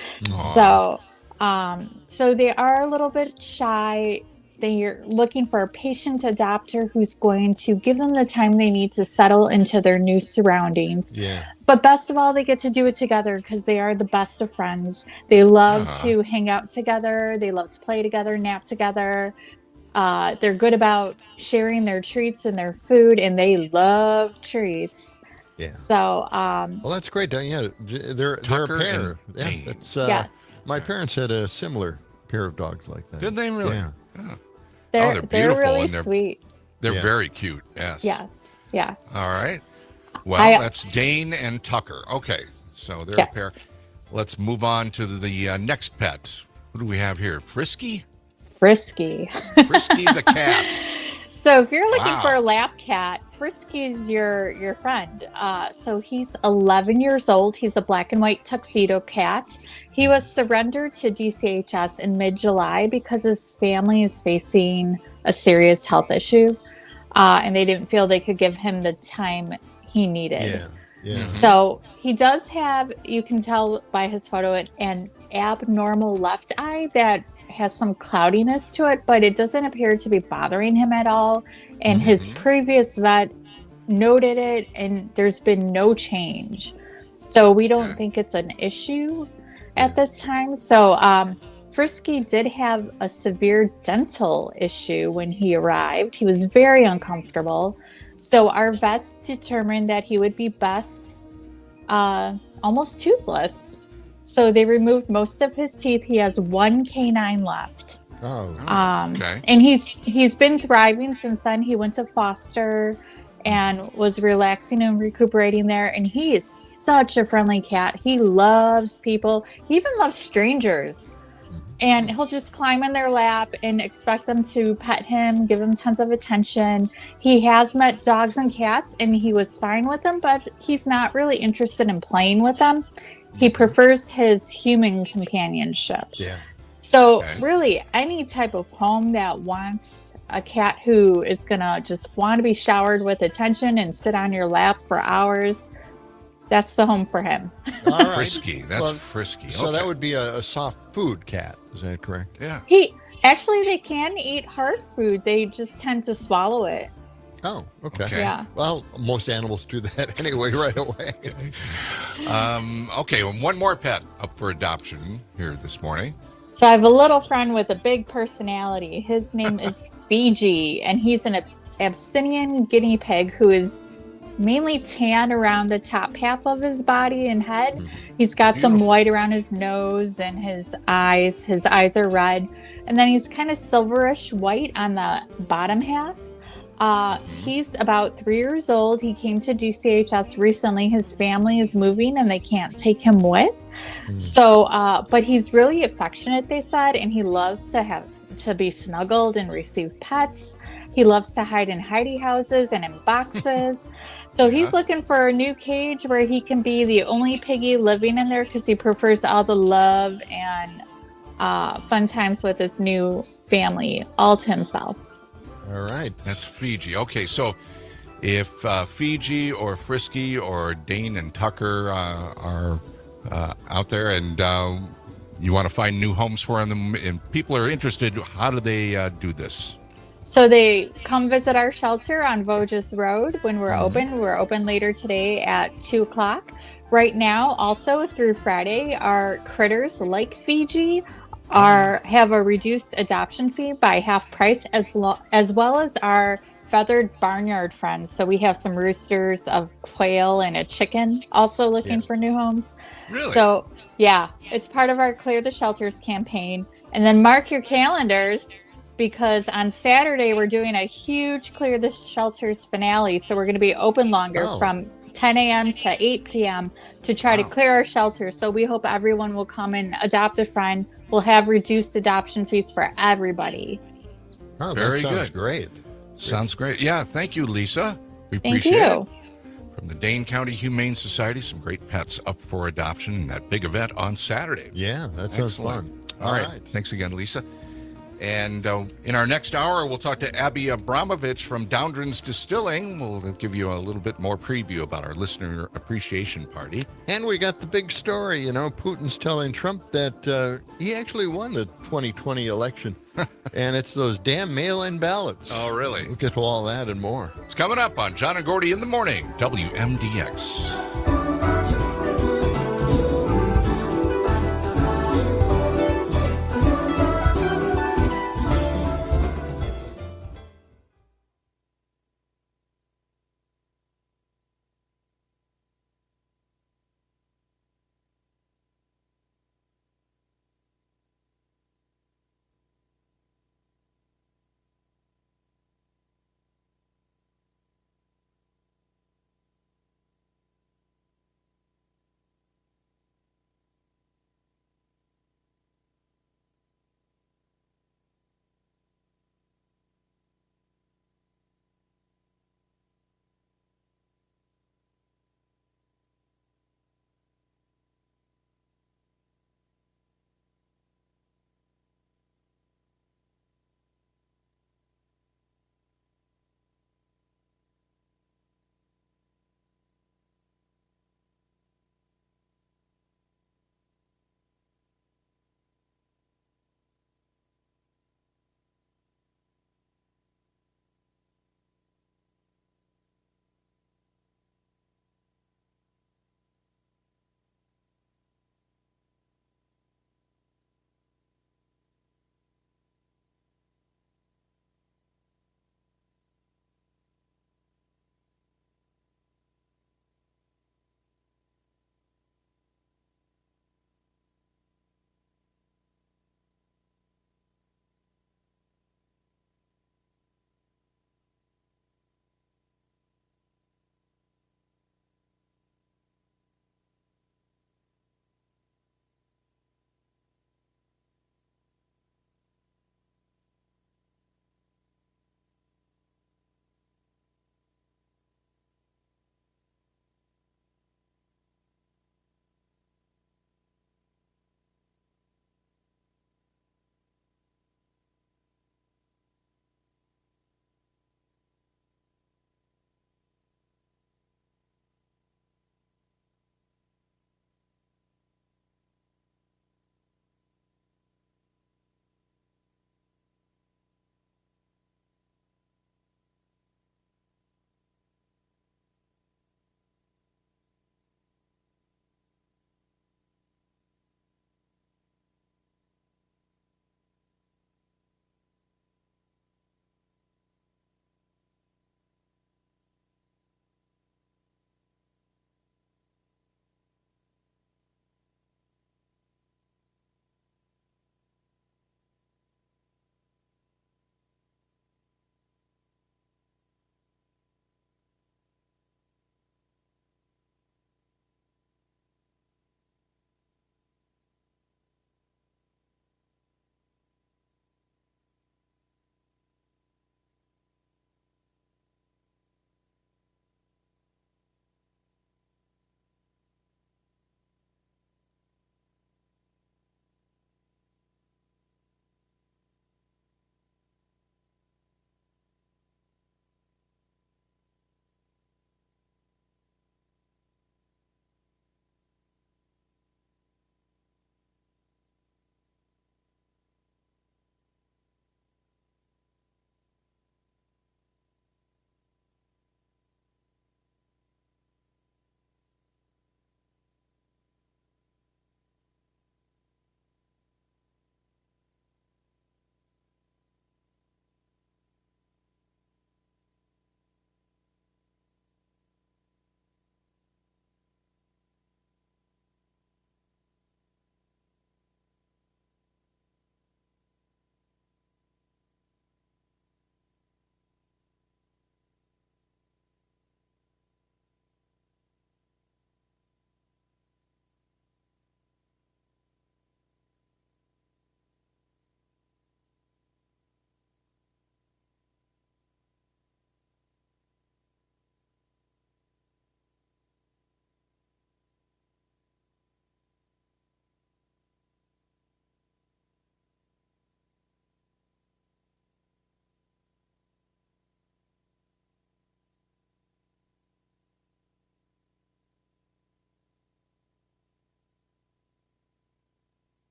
Speaker 12: So they are a little bit shy. They're looking for a patient adopter who's going to give them the time they need to settle into their new surroundings.
Speaker 2: Yeah.
Speaker 12: But best of all, they get to do it together because they are the best of friends. They love to hang out together. They love to play together, nap together. They're good about sharing their treats and their food, and they love treats.
Speaker 2: Yeah.
Speaker 12: So,
Speaker 2: well, that's great. Yeah, they're a pair. Yeah, it's,
Speaker 12: yes.
Speaker 2: My parents had a similar pair of dogs like that.
Speaker 3: Did they really?
Speaker 2: Yeah.
Speaker 3: They're beautiful.
Speaker 12: They're really
Speaker 3: and
Speaker 12: sweet.
Speaker 3: They're very cute. Yes.
Speaker 12: Yes.
Speaker 3: All right. Well, that's Dane and Tucker. Okay. So they're a pair. Let's move on to the next pet. What do we have here? Frisky the cat.
Speaker 12: So if you're looking for a lap cat, Frisky's your friend. So he's 11 years old. He's a black and white tuxedo cat. He was surrendered to DCHS in mid-July because his family is facing a serious health issue, and they didn't feel they could give him the time he needed.
Speaker 2: Yeah.
Speaker 12: So he does have, you can tell by his photo, an abnormal left eye that has some cloudiness to it, but it doesn't appear to be bothering him at all. And his previous vet noted it, and there's been no change. So we don't think it's an issue at this time. So Frisky did have a severe dental issue when he arrived. He was very uncomfortable. So our vets determined that he would be best almost toothless. So they removed most of his teeth. He has 1 canine left.
Speaker 3: Okay.
Speaker 12: And he's been thriving since then. He went to foster and was relaxing and recuperating there. And he is such a friendly cat. He loves people. He even loves strangers. And he'll just climb in their lap and expect them to pet him, give him tons of attention. He has met dogs and cats, and he was fine with them, but he's not really interested in playing with them. He prefers his human companionship.
Speaker 2: Yeah.
Speaker 12: So really, any type of home that wants a cat who is going to just want to be showered with attention and sit on your lap for hours, that's the home for him.
Speaker 2: All right.
Speaker 3: Frisky. That's Frisky.
Speaker 2: So that would be a soft food cat. Is that correct?
Speaker 3: Yeah.
Speaker 12: They can eat hard food. They just tend to swallow it.
Speaker 2: Oh, okay.
Speaker 12: Yeah.
Speaker 2: Well, most animals do that anyway, right away.
Speaker 3: Okay, one more pet up for adoption here this morning.
Speaker 12: So I have a little friend with a big personality. His name is Fiji, and he's an Abyssinian guinea pig who is mainly tan around the top half of his body and head. He's got some white around his nose and his eyes. His eyes are red. And then he's kind of silverish white on the bottom half. He's about 3 years old. He came to DCHS recently. His family is moving and they can't take him with. So, but he's really affectionate, they said, and he loves to be snuggled and receive pets. He loves to hide in hidey houses and in boxes. So he's looking for a new cage where he can be the only piggy living in there because he prefers all the love and fun times with his new family all to himself.
Speaker 2: All right.
Speaker 3: That's Fiji. Okay, so if Fiji or Frisky or Dane and Tucker are out there and you want to find new homes for them and people are interested, how do they do this?
Speaker 12: So they come visit our shelter on Voges Road when we're open. We're open later today at 2 o'clock. Right now, also through Friday, our critters like Fiji have a reduced adoption fee by half price, as well as our feathered barnyard friends. So we have some roosters of quail and a chicken also looking for new homes.
Speaker 3: Really?
Speaker 12: So yeah, it's part of our Clear the Shelters campaign. And then mark your calendars, because on Saturday we're doing a huge Clear the Shelters finale. So we're going to be open longer from 10 a.m. to 8 p.m. to try to clear our shelters. So we hope everyone will come and adopt a friend. We'll have reduced adoption fees for everybody.
Speaker 2: Oh,
Speaker 3: Very
Speaker 2: that sounds
Speaker 3: good.
Speaker 2: great.
Speaker 3: Sounds great. Yeah, thank you, Lisa. We
Speaker 12: Thank
Speaker 3: appreciate
Speaker 12: you.
Speaker 3: it. From the Dane County Humane Society, some great pets up for adoption in that big event on Saturday.
Speaker 2: Yeah, that sounds
Speaker 3: Excellent.
Speaker 2: fun.
Speaker 3: All right. Thanks again, Lisa. And in our next hour, we'll talk to Abby Abramovich from Doundren's Distilling. We'll give you a little bit more preview about our listener appreciation party.
Speaker 2: And we got the big story. You know, Putin's telling Trump that he actually won the 2020 election. And it's those damn mail-in ballots.
Speaker 3: Oh, really?
Speaker 2: We'll get to all that and more.
Speaker 3: It's coming up on John and Gordy in the Morning, WMDX.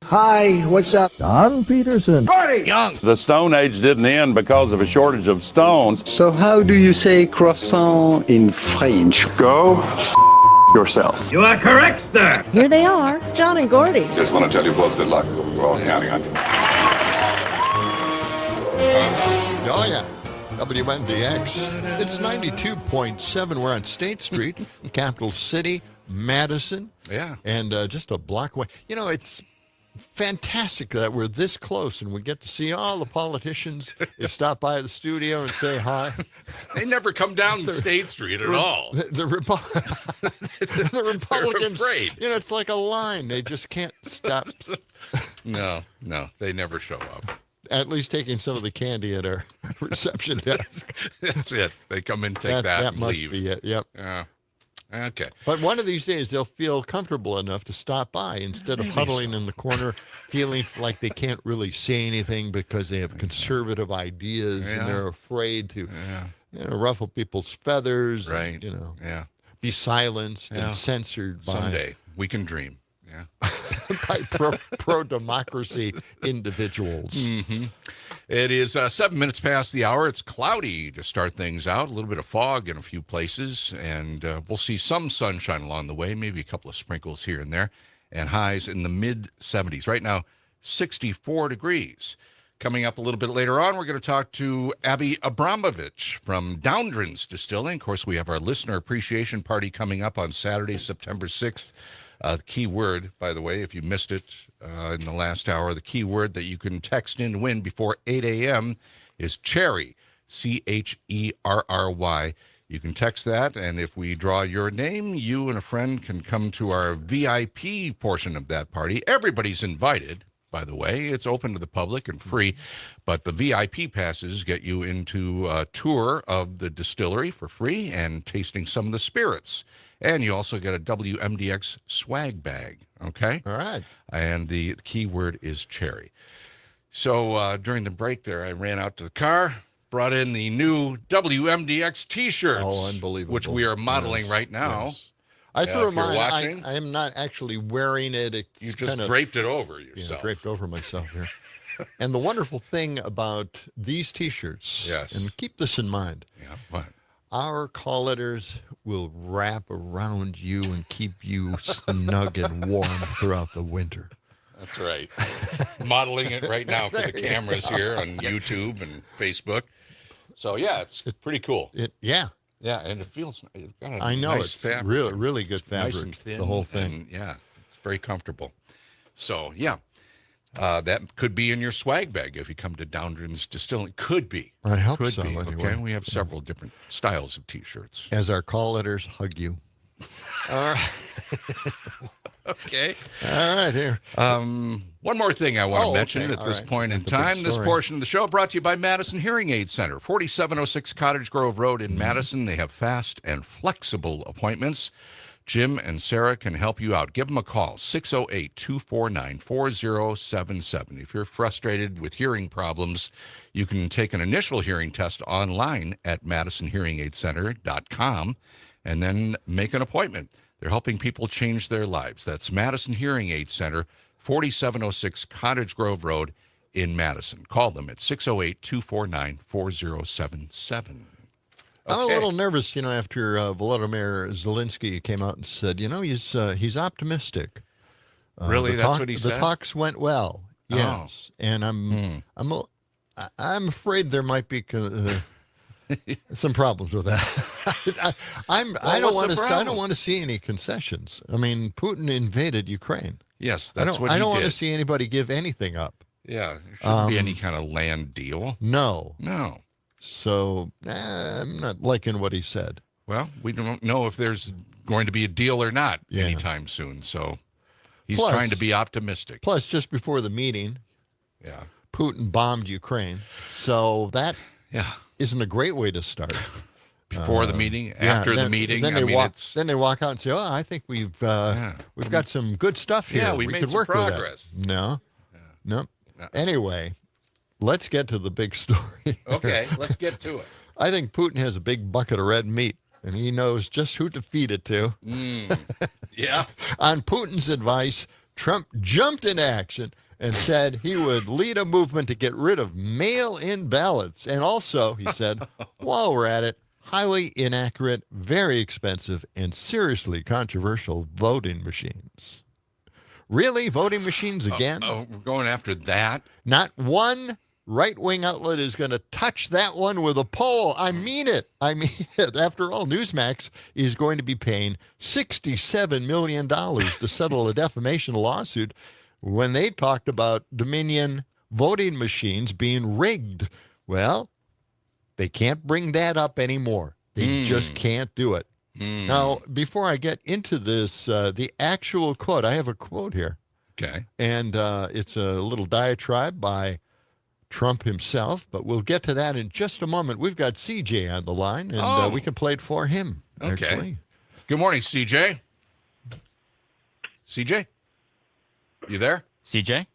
Speaker 8: Hi, what's up?
Speaker 7: Don Peterson.
Speaker 3: Young.
Speaker 9: The Stone Age didn't end because of a shortage of stones.
Speaker 8: So how do you say croissant in French?
Speaker 9: Go yourself.
Speaker 8: You are correct, sir.
Speaker 1: Here they are. It's John and Gordy.
Speaker 9: Just want to tell you both good luck. We're all counting on you.
Speaker 2: Oh, yeah. WMDX. It's 92.7. We're on State Street, capital city, Madison.
Speaker 3: Yeah.
Speaker 2: And just a block away. You know, it's fantastic that we're this close and we get to see all the politicians stop by the studio and say hi.
Speaker 3: They never come down State Street at all.
Speaker 2: The Republicans,
Speaker 3: They're afraid.
Speaker 2: you know, it's like a line. They just can't stop.
Speaker 3: No, they never show up.
Speaker 2: At least taking some of the candy at our reception desk.
Speaker 3: That's it. They come in, take that
Speaker 2: That
Speaker 3: and
Speaker 2: must
Speaker 3: leave.
Speaker 2: be it. Yep.
Speaker 3: Okay.
Speaker 2: But one of these days, they'll feel comfortable enough to stop by instead of huddling in the corner, feeling like they can't really say anything because they have conservative ideas and they're afraid to ruffle people's feathers.
Speaker 3: Right.
Speaker 2: And, be silenced and censored by
Speaker 3: Someday we can dream. Yeah.
Speaker 2: by pro-democracy individuals.
Speaker 3: Mm-hmm. It is 7 minutes past the hour. It's cloudy to start things out. A little bit of fog in a few places, and we'll see some sunshine along the way, maybe a couple of sprinkles here and there, and highs in the mid-70s. Right now, 64 degrees. Coming up a little bit later on, we're going to talk to Abby Abramovich from Downdrans Distilling. Of course, we have our listener appreciation party coming up on Saturday, September 6th. The key word, by the way, if you missed it in the last hour, the key word that you can text in to win before 8 a.m. is Cherry, Cherry. You can text that, and if we draw your name, you and a friend can come to our VIP portion of that party. Everybody's invited, by the way. It's open to the public and free, but the VIP passes get you into a tour of the distillery for free and tasting some of the spirits. And you also get a WMDX swag bag, okay?
Speaker 2: All right.
Speaker 3: And the key word is Cherry. So during the break there, I ran out to the car, brought in the new WMDX T-shirts.
Speaker 2: Oh, unbelievable.
Speaker 3: Which we are modeling right now.
Speaker 2: Yes. I threw mine.
Speaker 3: Watching,
Speaker 2: I am not actually wearing it. It's
Speaker 3: you just
Speaker 2: kind of,
Speaker 3: draped it over yourself.
Speaker 2: Draped over myself here. And the wonderful thing about these T-shirts, and keep this in mind,
Speaker 3: what?
Speaker 2: Our call letters will wrap around you and keep you snug and warm throughout the winter.
Speaker 3: That's right. Modeling it right now for the cameras here on YouTube and Facebook. So, yeah, it's pretty cool.
Speaker 2: Yeah,
Speaker 3: and it feels, it's got a
Speaker 2: I know,
Speaker 3: nice
Speaker 2: it's
Speaker 3: fabric.
Speaker 2: really good
Speaker 3: It's nice
Speaker 2: fabric,
Speaker 3: and thin,
Speaker 2: the whole thing.
Speaker 3: and, it's very comfortable. So, that could be in your swag bag if you come to Downdrans Distilling. Could be.
Speaker 2: I hope
Speaker 3: Could
Speaker 2: so,
Speaker 3: be.
Speaker 2: anyway.
Speaker 3: Okay, we have several different styles of T-shirts.
Speaker 2: As our call letters hug you. All right.
Speaker 3: Okay.
Speaker 2: All right, here.
Speaker 3: One more thing I want to mention at this point in time. This portion of the show brought to you by Madison Hearing Aid Center, 4706 Cottage Grove Road in Madison. They have fast and flexible appointments. Jim and Sarah can help you out. Give them a call, 608-249-4077. If you're frustrated with hearing problems, you can take an initial hearing test online at MadisonHearingAidCenter.com and then make an appointment. They're helping people change their lives. That's Madison Hearing Aid Center, 4706 Cottage Grove Road in Madison. Call them at 608-249-4077.
Speaker 2: I'm a little nervous, after Volodymyr Zelensky came out and said, he's optimistic.
Speaker 3: Really? That's what he said?
Speaker 2: The talks went well. Yes. And I'm afraid there might be some problems with that. I don't want to see any concessions. I mean, Putin invaded Ukraine.
Speaker 3: Yes, that's what
Speaker 2: I
Speaker 3: he
Speaker 2: don't want
Speaker 3: did.
Speaker 2: to see anybody give anything up.
Speaker 3: Yeah, there shouldn't be any kind of land deal.
Speaker 2: No.
Speaker 3: So
Speaker 2: I'm not liking what he said.
Speaker 3: Well, we don't know if there's going to be a deal or not anytime soon. So he's trying to be optimistic.
Speaker 2: Plus, just before the meeting, Putin bombed Ukraine. So that isn't a great way to start.
Speaker 3: Before the meeting, after the meeting,
Speaker 2: then they walk out and say, "Oh, I think we've got some good stuff here.
Speaker 3: Yeah, we
Speaker 2: could
Speaker 3: made some
Speaker 2: work
Speaker 3: progress."
Speaker 2: With that." No. Anyway, let's get to the big story.
Speaker 3: Okay, let's get to it.
Speaker 2: I think Putin has a big bucket of red meat, and he knows just who to feed it to.
Speaker 3: Yeah.
Speaker 2: On Putin's advice, Trump jumped into action and said he would lead a movement to get rid of mail-in ballots. And also, he said, while we're at it, highly inaccurate, very expensive, and seriously controversial voting machines. Really? Voting machines again?
Speaker 3: We're going after that?
Speaker 2: Not one right-wing outlet is going to touch that one with a poll. I mean it. I mean it. After all, Newsmax is going to be paying $67 million to settle a defamation lawsuit when they talked about Dominion voting machines being rigged. Well, they can't bring that up anymore. They just can't do it. Now, before I get into this, the actual quote, I have a quote here.
Speaker 3: Okay.
Speaker 2: And it's a little diatribe by Trump himself, but we'll get to that in just a moment. We've got CJ on the line, and we can play it for him.
Speaker 3: Okay.
Speaker 2: Actually.
Speaker 3: Good morning, CJ. CJ? You there?
Speaker 4: CJ?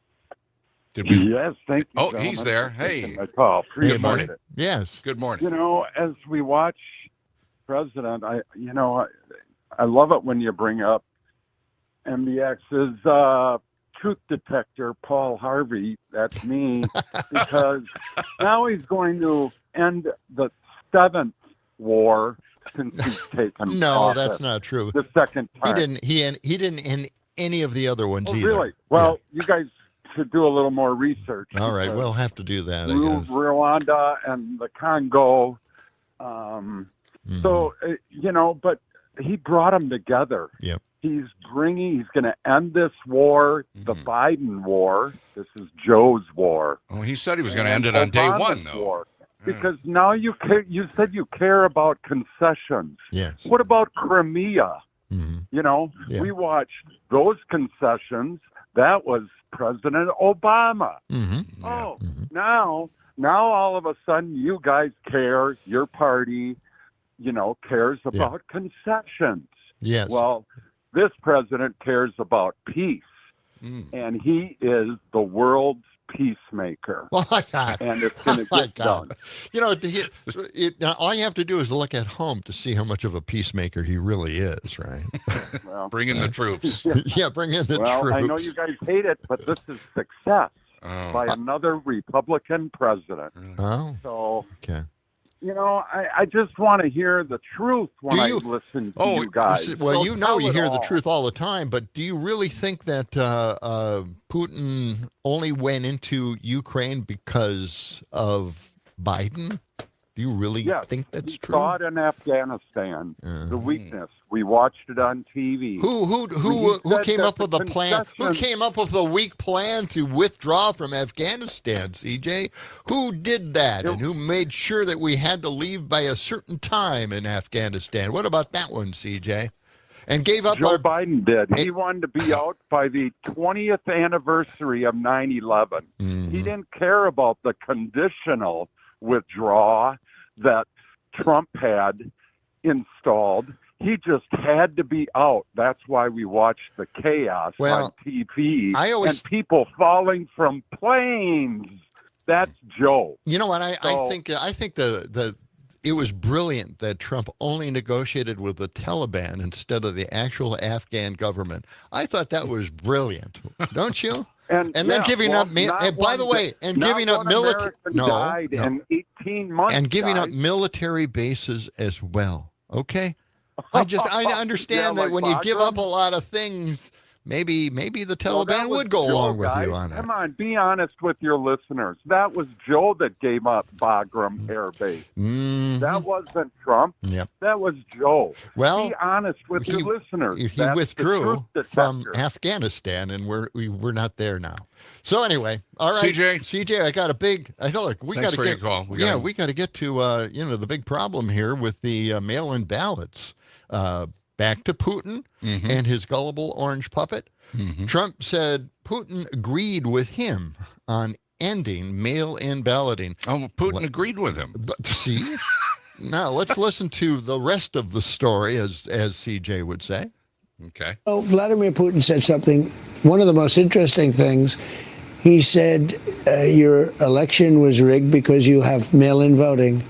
Speaker 13: Yes, thank you.
Speaker 3: Oh, he's there. Hey.
Speaker 13: My call.
Speaker 3: Good morning.
Speaker 13: It.
Speaker 2: Yes.
Speaker 3: Good morning.
Speaker 13: You know, as we watch President, I love it when you bring up MDX's truth detector, Paul Harvey. That's me, because now he's going to end the 7th war since he's taken
Speaker 2: No,
Speaker 13: office.
Speaker 2: that's not true.
Speaker 13: The second time.
Speaker 2: He didn't end any of the other ones either.
Speaker 13: Really? Well, you guys should do a little more research.
Speaker 2: All right, we'll have to do that, I guess.
Speaker 13: Rwanda and the Congo. So, but he brought them together.
Speaker 2: Yep.
Speaker 13: He's going to end this war, the Biden war. This is Joe's war.
Speaker 3: Oh, he said he was going to end it on day one, though.
Speaker 13: War. Because now you said you care about concessions.
Speaker 2: Yes.
Speaker 13: What about Crimea?
Speaker 2: Yeah.
Speaker 13: We watched those concessions. That was President Obama. Now all of a sudden you guys care, your party, cares about concessions.
Speaker 2: Yes.
Speaker 13: Well, this president cares about peace, and he is the world's peacemaker.
Speaker 2: Oh, my God.
Speaker 13: And it's going to get done.
Speaker 2: All you have to do is look at home to see how much of a peacemaker he really is, right?
Speaker 13: Well,
Speaker 3: bring in the troops.
Speaker 2: Yeah, bring in the troops.
Speaker 13: Well, I know you guys hate it, but this is success by another Republican president.
Speaker 2: Oh.
Speaker 13: So,
Speaker 2: okay.
Speaker 13: I just want to hear the truth when I listen to you guys.
Speaker 2: Well,
Speaker 13: So
Speaker 2: you hear the
Speaker 13: all.
Speaker 2: truth all the time, but do you really think that Putin only went into Ukraine because of Biden? Do you really think that's true?
Speaker 13: We saw it in Afghanistan, the weakness. We watched it on TV.
Speaker 2: Who came up with a plan? Who came up with a weak plan to withdraw from Afghanistan, CJ? Who did that, and who made sure that we had to leave by a certain time in Afghanistan? What about that one, CJ? And gave up.
Speaker 13: Joe Biden did. He wanted to be out by the 20th anniversary of 9/11. He didn't care about the conditional withdrawal that Trump had installed. He just had to be out. That's why we watched the chaos on TV and people falling from planes. That's Joe.
Speaker 2: You know what? I think it was brilliant that Trump only negotiated with the Taliban instead of the actual Afghan government. I thought that was brilliant, don't you? And then giving up. By the way, giving up military.
Speaker 13: Died in 18 months.
Speaker 2: And giving up military bases as well. Okay. I understand that when you give up a lot of things, maybe the Taliban would go along with you on it.
Speaker 13: Come on, be honest with your listeners. That was Joe that gave up Bagram Air Base. That wasn't Trump.
Speaker 2: Yep.
Speaker 13: That was Joe.
Speaker 2: Well,
Speaker 13: be honest with your listeners.
Speaker 2: He withdrew from Afghanistan, and we're not there now. So anyway, all right, CJ, I got a big. I thought we got to get.
Speaker 3: Call.
Speaker 2: We got to get to the big problem here with the mail-in ballots. Back to Putin and his gullible orange puppet. Trump said Putin agreed with him on ending mail-in balloting.
Speaker 3: Oh, Putin agreed with him.
Speaker 2: But, see? Now, let's listen to the rest of the story, as CJ would say.
Speaker 3: Okay.
Speaker 14: Oh, Vladimir Putin said something, one of the most interesting things. He said your election was rigged because you have mail-in voting.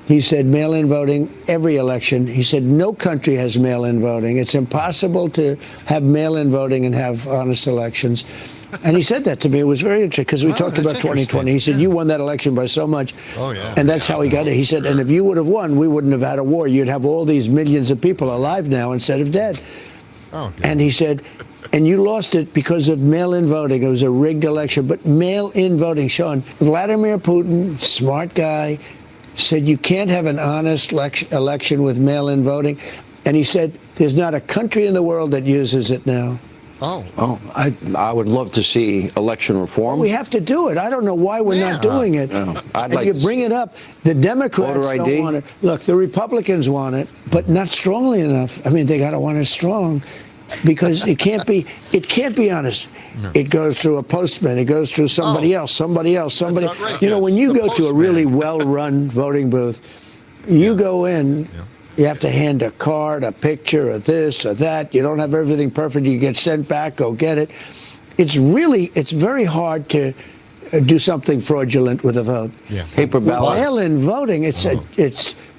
Speaker 14: He said mail-in voting, every election. He said no country has mail-in voting. It's impossible to have mail-in voting and have honest elections. And he said that to me. It was very interesting because we talked about 2020. He said, you won that election by so much.
Speaker 2: Oh, yeah.
Speaker 14: And that's how he got it. He said, and if you would have won, we wouldn't have had a war. You'd have all these millions of people alive now instead of dead.
Speaker 2: Oh, good.
Speaker 14: And he said, and you lost it because of mail-in voting. It was a rigged election. But mail-in voting, Sean, Vladimir Putin, smart guy, said you can't have an honest election with mail-in voting. And he said, there's not a country in the world that uses it now.
Speaker 15: I would love to see election reform.
Speaker 14: We have to do it. I don't know why we're not doing it.
Speaker 15: I'd
Speaker 14: and
Speaker 15: like
Speaker 14: you
Speaker 15: to
Speaker 14: bring it up. The Democrats
Speaker 15: Voter
Speaker 14: don't
Speaker 15: ID?
Speaker 14: want it. Look, the Republicans want it, but not strongly enough. I mean, they got to want it strong because it can't be. It can't be honest. No. It goes through a postman. It goes through somebody else. Somebody. You know, when you go to a really well-run voting booth, you go in. Yeah. You have to hand a card, a picture, or this or that. You don't have everything perfect. You get sent back. Go get it. It's very hard to do something fraudulent with a vote.
Speaker 2: Yeah.
Speaker 15: Paper ballot.
Speaker 14: Mail-in voting.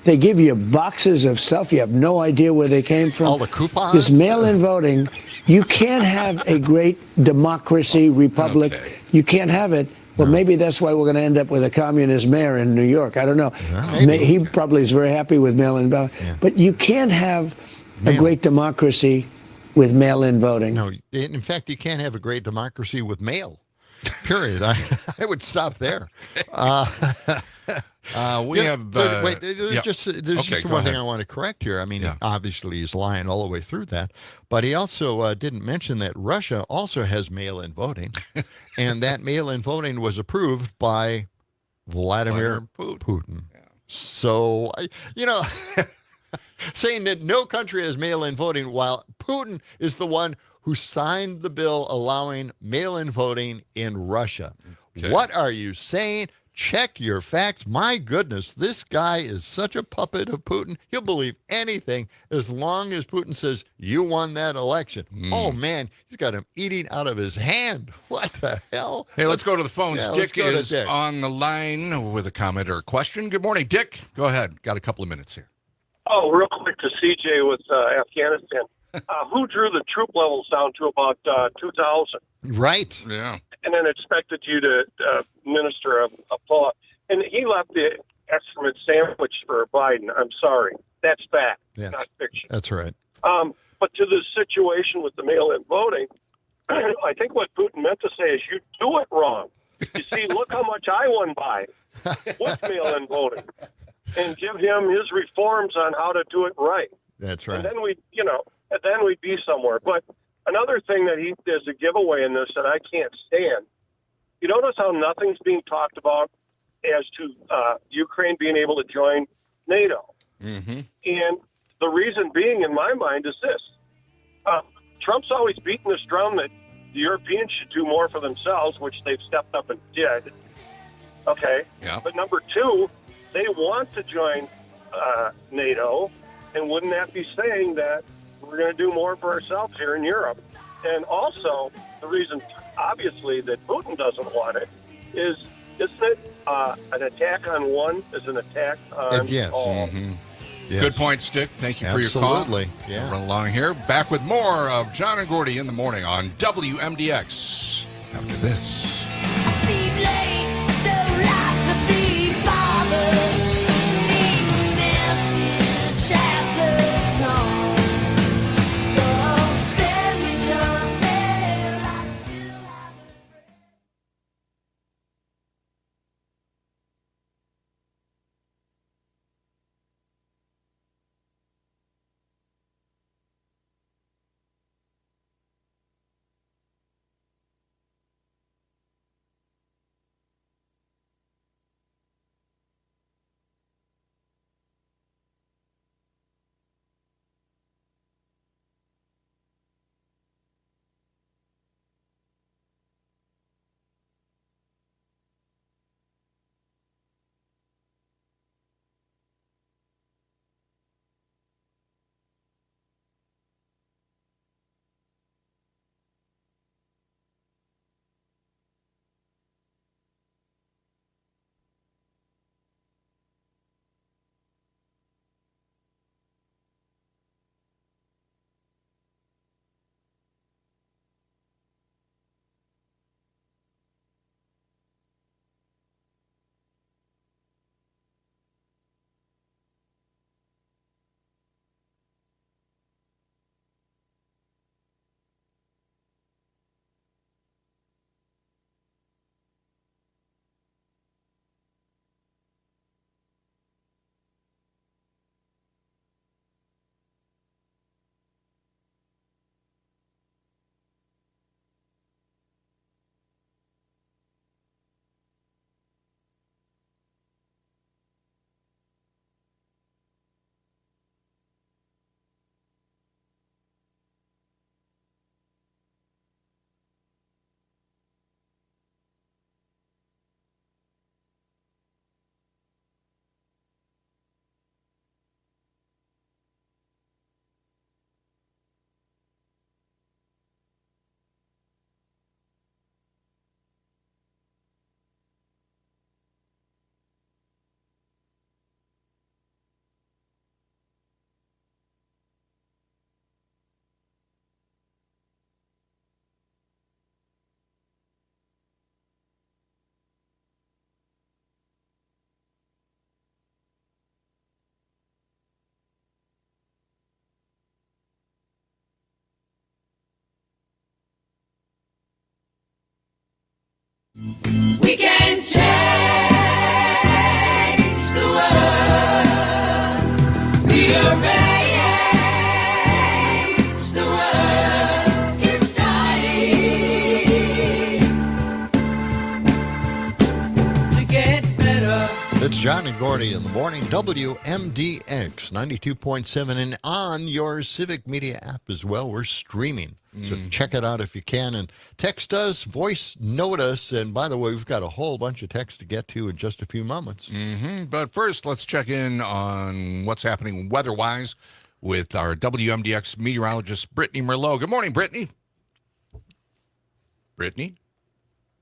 Speaker 14: They give you boxes of stuff. You have no idea where they came from.
Speaker 2: All the coupons.
Speaker 14: This mail-in voting. You can't have a great democracy republic. Okay. You can't have it. Well, maybe that's why we're going to end up with a communist mayor in New York. I don't know. He probably is very happy with mail-in voting. Yeah. But you can't have a great democracy with mail-in voting.
Speaker 2: No, in fact, you can't have a great democracy with mail. Period. I would stop there. There's just one thing I want to correct here. I mean, obviously he's lying all the way through that, but he also didn't mention that Russia also has mail-in voting, and that mail-in voting was approved by Vladimir Putin. Yeah. So, saying that no country has mail-in voting while Putin is the one who signed the bill allowing mail-in voting in Russia. Okay. What are you saying? Check your facts. My goodness, this guy is such a puppet of Putin. He'll believe anything as long as Putin says, you won that election. Oh, man, he's got him eating out of his hand. What the hell?
Speaker 3: Hey, let's go to the phones. Dick is on the line with a comment or a question. Good morning, Dick. Go ahead. Got a couple of minutes here.
Speaker 16: Oh, real quick to CJ with Afghanistan. Who drew the troop levels down to about 2,000?
Speaker 2: Right.
Speaker 3: Yeah.
Speaker 16: And then expected you to minister a pull-up. And he left the excrement sandwich for Biden. I'm sorry. That's fact, not fiction.
Speaker 2: That's right.
Speaker 16: But to the situation with the mail-in voting, I think what Putin meant to say is you do it wrong. You see, look how much I won by with mail-in voting. And give him his reforms on how to do it right.
Speaker 2: That's right.
Speaker 16: And then we'd be somewhere. But another thing that there's a giveaway in this that I can't stand. You notice how nothing's being talked about as to Ukraine being able to join NATO.
Speaker 3: Mm-hmm.
Speaker 16: And the reason being, in my mind, is this. Trump's always beaten this drum that the Europeans should do more for themselves, which they've stepped up and did. Okay.
Speaker 3: Yeah.
Speaker 16: But number two, they want to join NATO, and wouldn't that be saying that we're going to do more for ourselves here in Europe? And also, the reason, obviously, that Putin doesn't want it is, isn't it an attack on one is an attack on all?
Speaker 3: Mm-hmm. Yes. Good point, Stick. Thank you for your call.
Speaker 2: Absolutely. Yeah.
Speaker 3: We'll run along here. Back with more of John and Gordy in the morning on WMDX. After this.
Speaker 5: We can change the world. We arrange the world. It's time to get better.
Speaker 2: It's John and Gordy in the morning, WMDX 92.7, and on your Civic Media app as well. We're streaming, so check it out if you can. And text us, voice note us. And by the way, we've got a whole bunch of texts to get to in just a few moments.
Speaker 3: But first, let's check in on what's happening weather-wise with our WMDX meteorologist, Brittany Merlot. Good morning, Brittany. Brittany?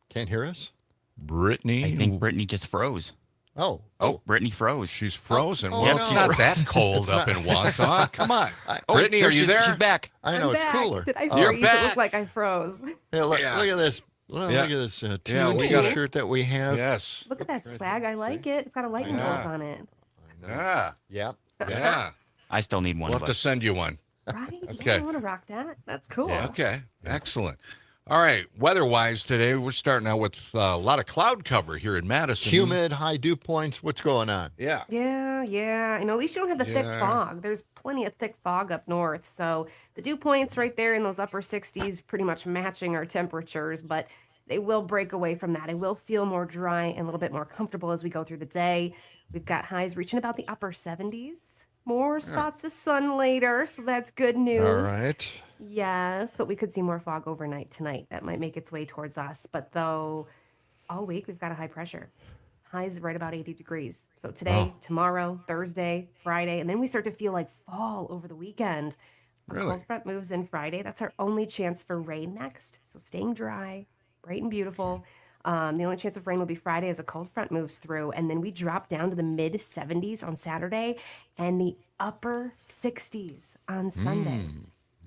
Speaker 2: Can't hear us?
Speaker 3: Brittany?
Speaker 4: I think Brittany just froze.
Speaker 2: Oh,
Speaker 4: Brittany froze.
Speaker 3: She's frozen.
Speaker 2: Oh,
Speaker 3: Well,
Speaker 2: no.
Speaker 3: it's not that cold up in Wausau. Come on. Brittany, are you there?
Speaker 4: She's back.
Speaker 2: I know,
Speaker 17: I'm
Speaker 2: it's
Speaker 17: back.
Speaker 2: cooler.
Speaker 17: Did I
Speaker 3: You're
Speaker 17: freeze? It
Speaker 3: back.
Speaker 17: looked like I froze.
Speaker 2: Yeah, look
Speaker 3: Yeah.
Speaker 2: at this. Well,
Speaker 3: Yeah.
Speaker 2: Look at this
Speaker 3: Yeah,
Speaker 2: two-inch
Speaker 3: we got it.
Speaker 2: shirt that we have.
Speaker 3: Yes.
Speaker 17: Look at that swag. I like it. It's got a lightning
Speaker 3: Yeah.
Speaker 17: bolt on it.
Speaker 3: Yeah.
Speaker 2: Yep.
Speaker 3: Yeah.
Speaker 4: I still need one
Speaker 3: We'll
Speaker 4: of
Speaker 3: have to
Speaker 4: us.
Speaker 3: send you one.
Speaker 17: Right?
Speaker 3: Okay.
Speaker 17: Yeah, I want to rock that. That's cool.
Speaker 3: Okay. Excellent. All right. Weather-wise today, we're starting out with a lot of cloud cover here in Madison.
Speaker 2: Humid, high dew points. What's going on?
Speaker 3: Yeah.
Speaker 17: Yeah. And at least you don't have the thick
Speaker 3: Yeah.
Speaker 17: fog. There's plenty of thick fog up north. So the dew points right there in those upper 60s, pretty much matching our temperatures, but they will break away from that. It will feel more dry and a little bit more comfortable as we go through the day. We've got highs reaching about the upper 70s. More spots of sun later, so that's good news.
Speaker 2: All right.
Speaker 17: Yes, but we could see more fog overnight tonight. That might make its way towards us. But though, all week we've got a high pressure. Highs right about 80 degrees. So today, tomorrow, Thursday, Friday, and then we start to feel like fall over the weekend. A
Speaker 3: Really?
Speaker 17: cold front moves in Friday. That's our only chance for rain next. So staying dry, bright and beautiful. The only chance of rain will be Friday as a cold front moves through. And then we drop down to the mid 70s on Saturday and the upper 60s on Sunday.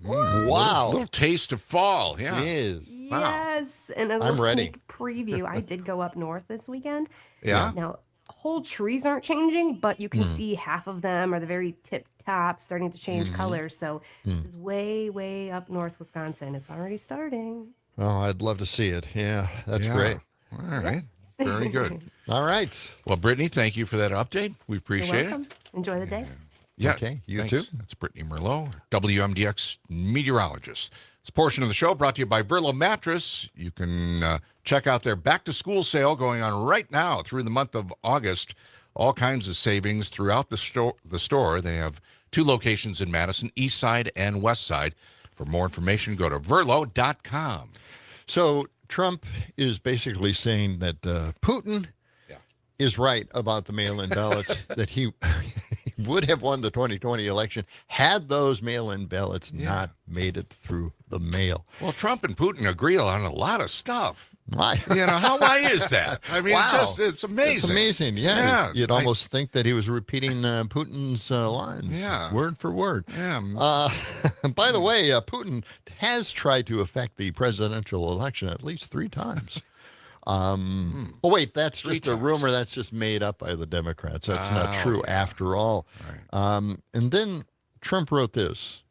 Speaker 2: Wow.
Speaker 3: Little taste of fall. Yeah.
Speaker 2: Jeez.
Speaker 17: Yes. And a
Speaker 2: I'm
Speaker 17: little
Speaker 2: ready.
Speaker 17: sneak preview. I did go up north this weekend.
Speaker 3: Yeah.
Speaker 17: Now, whole trees aren't changing, but you can see half of them are the very tip top starting to change colors. So this is way, way up north Wisconsin. It's already starting.
Speaker 2: Oh, I'd love to see it. Yeah, that's
Speaker 3: Yeah.
Speaker 2: great.
Speaker 3: All right. Very good.
Speaker 2: All right.
Speaker 3: Well, Brittany, thank you for that update. We
Speaker 17: You're
Speaker 3: appreciate
Speaker 17: welcome.
Speaker 3: it.
Speaker 17: Enjoy the day.
Speaker 3: Yeah.
Speaker 2: Okay, you
Speaker 3: thanks.
Speaker 2: too.
Speaker 3: That's Brittany Merlot, WMDX meteorologist. This portion of the show brought to you by Verlo Mattress. You can check out their back-to-school sale going on right now through the month of August. All kinds of savings throughout the store. They have 2 locations in Madison, East Side and West Side. For more information, go to verlo.com.
Speaker 2: So Trump is basically saying that Putin is right about the mail-in ballots, that he would have won the 2020 election had those mail-in ballots not made it through the mail.
Speaker 3: Well, Trump and Putin agree on a lot of stuff.
Speaker 2: Why?
Speaker 3: Why is that? I mean,
Speaker 2: Wow.
Speaker 3: it's amazing.
Speaker 2: It's amazing, yeah.
Speaker 3: Yeah,
Speaker 2: You'd almost think that he was repeating Putin's lines, word for word.
Speaker 3: Yeah.
Speaker 2: By the way, Putin has tried to affect the presidential election at least 3 times. Oh, wait, that's just a rumor. That's just made up by the Democrats. That's not true after all.
Speaker 3: Right.
Speaker 2: And then Trump wrote this.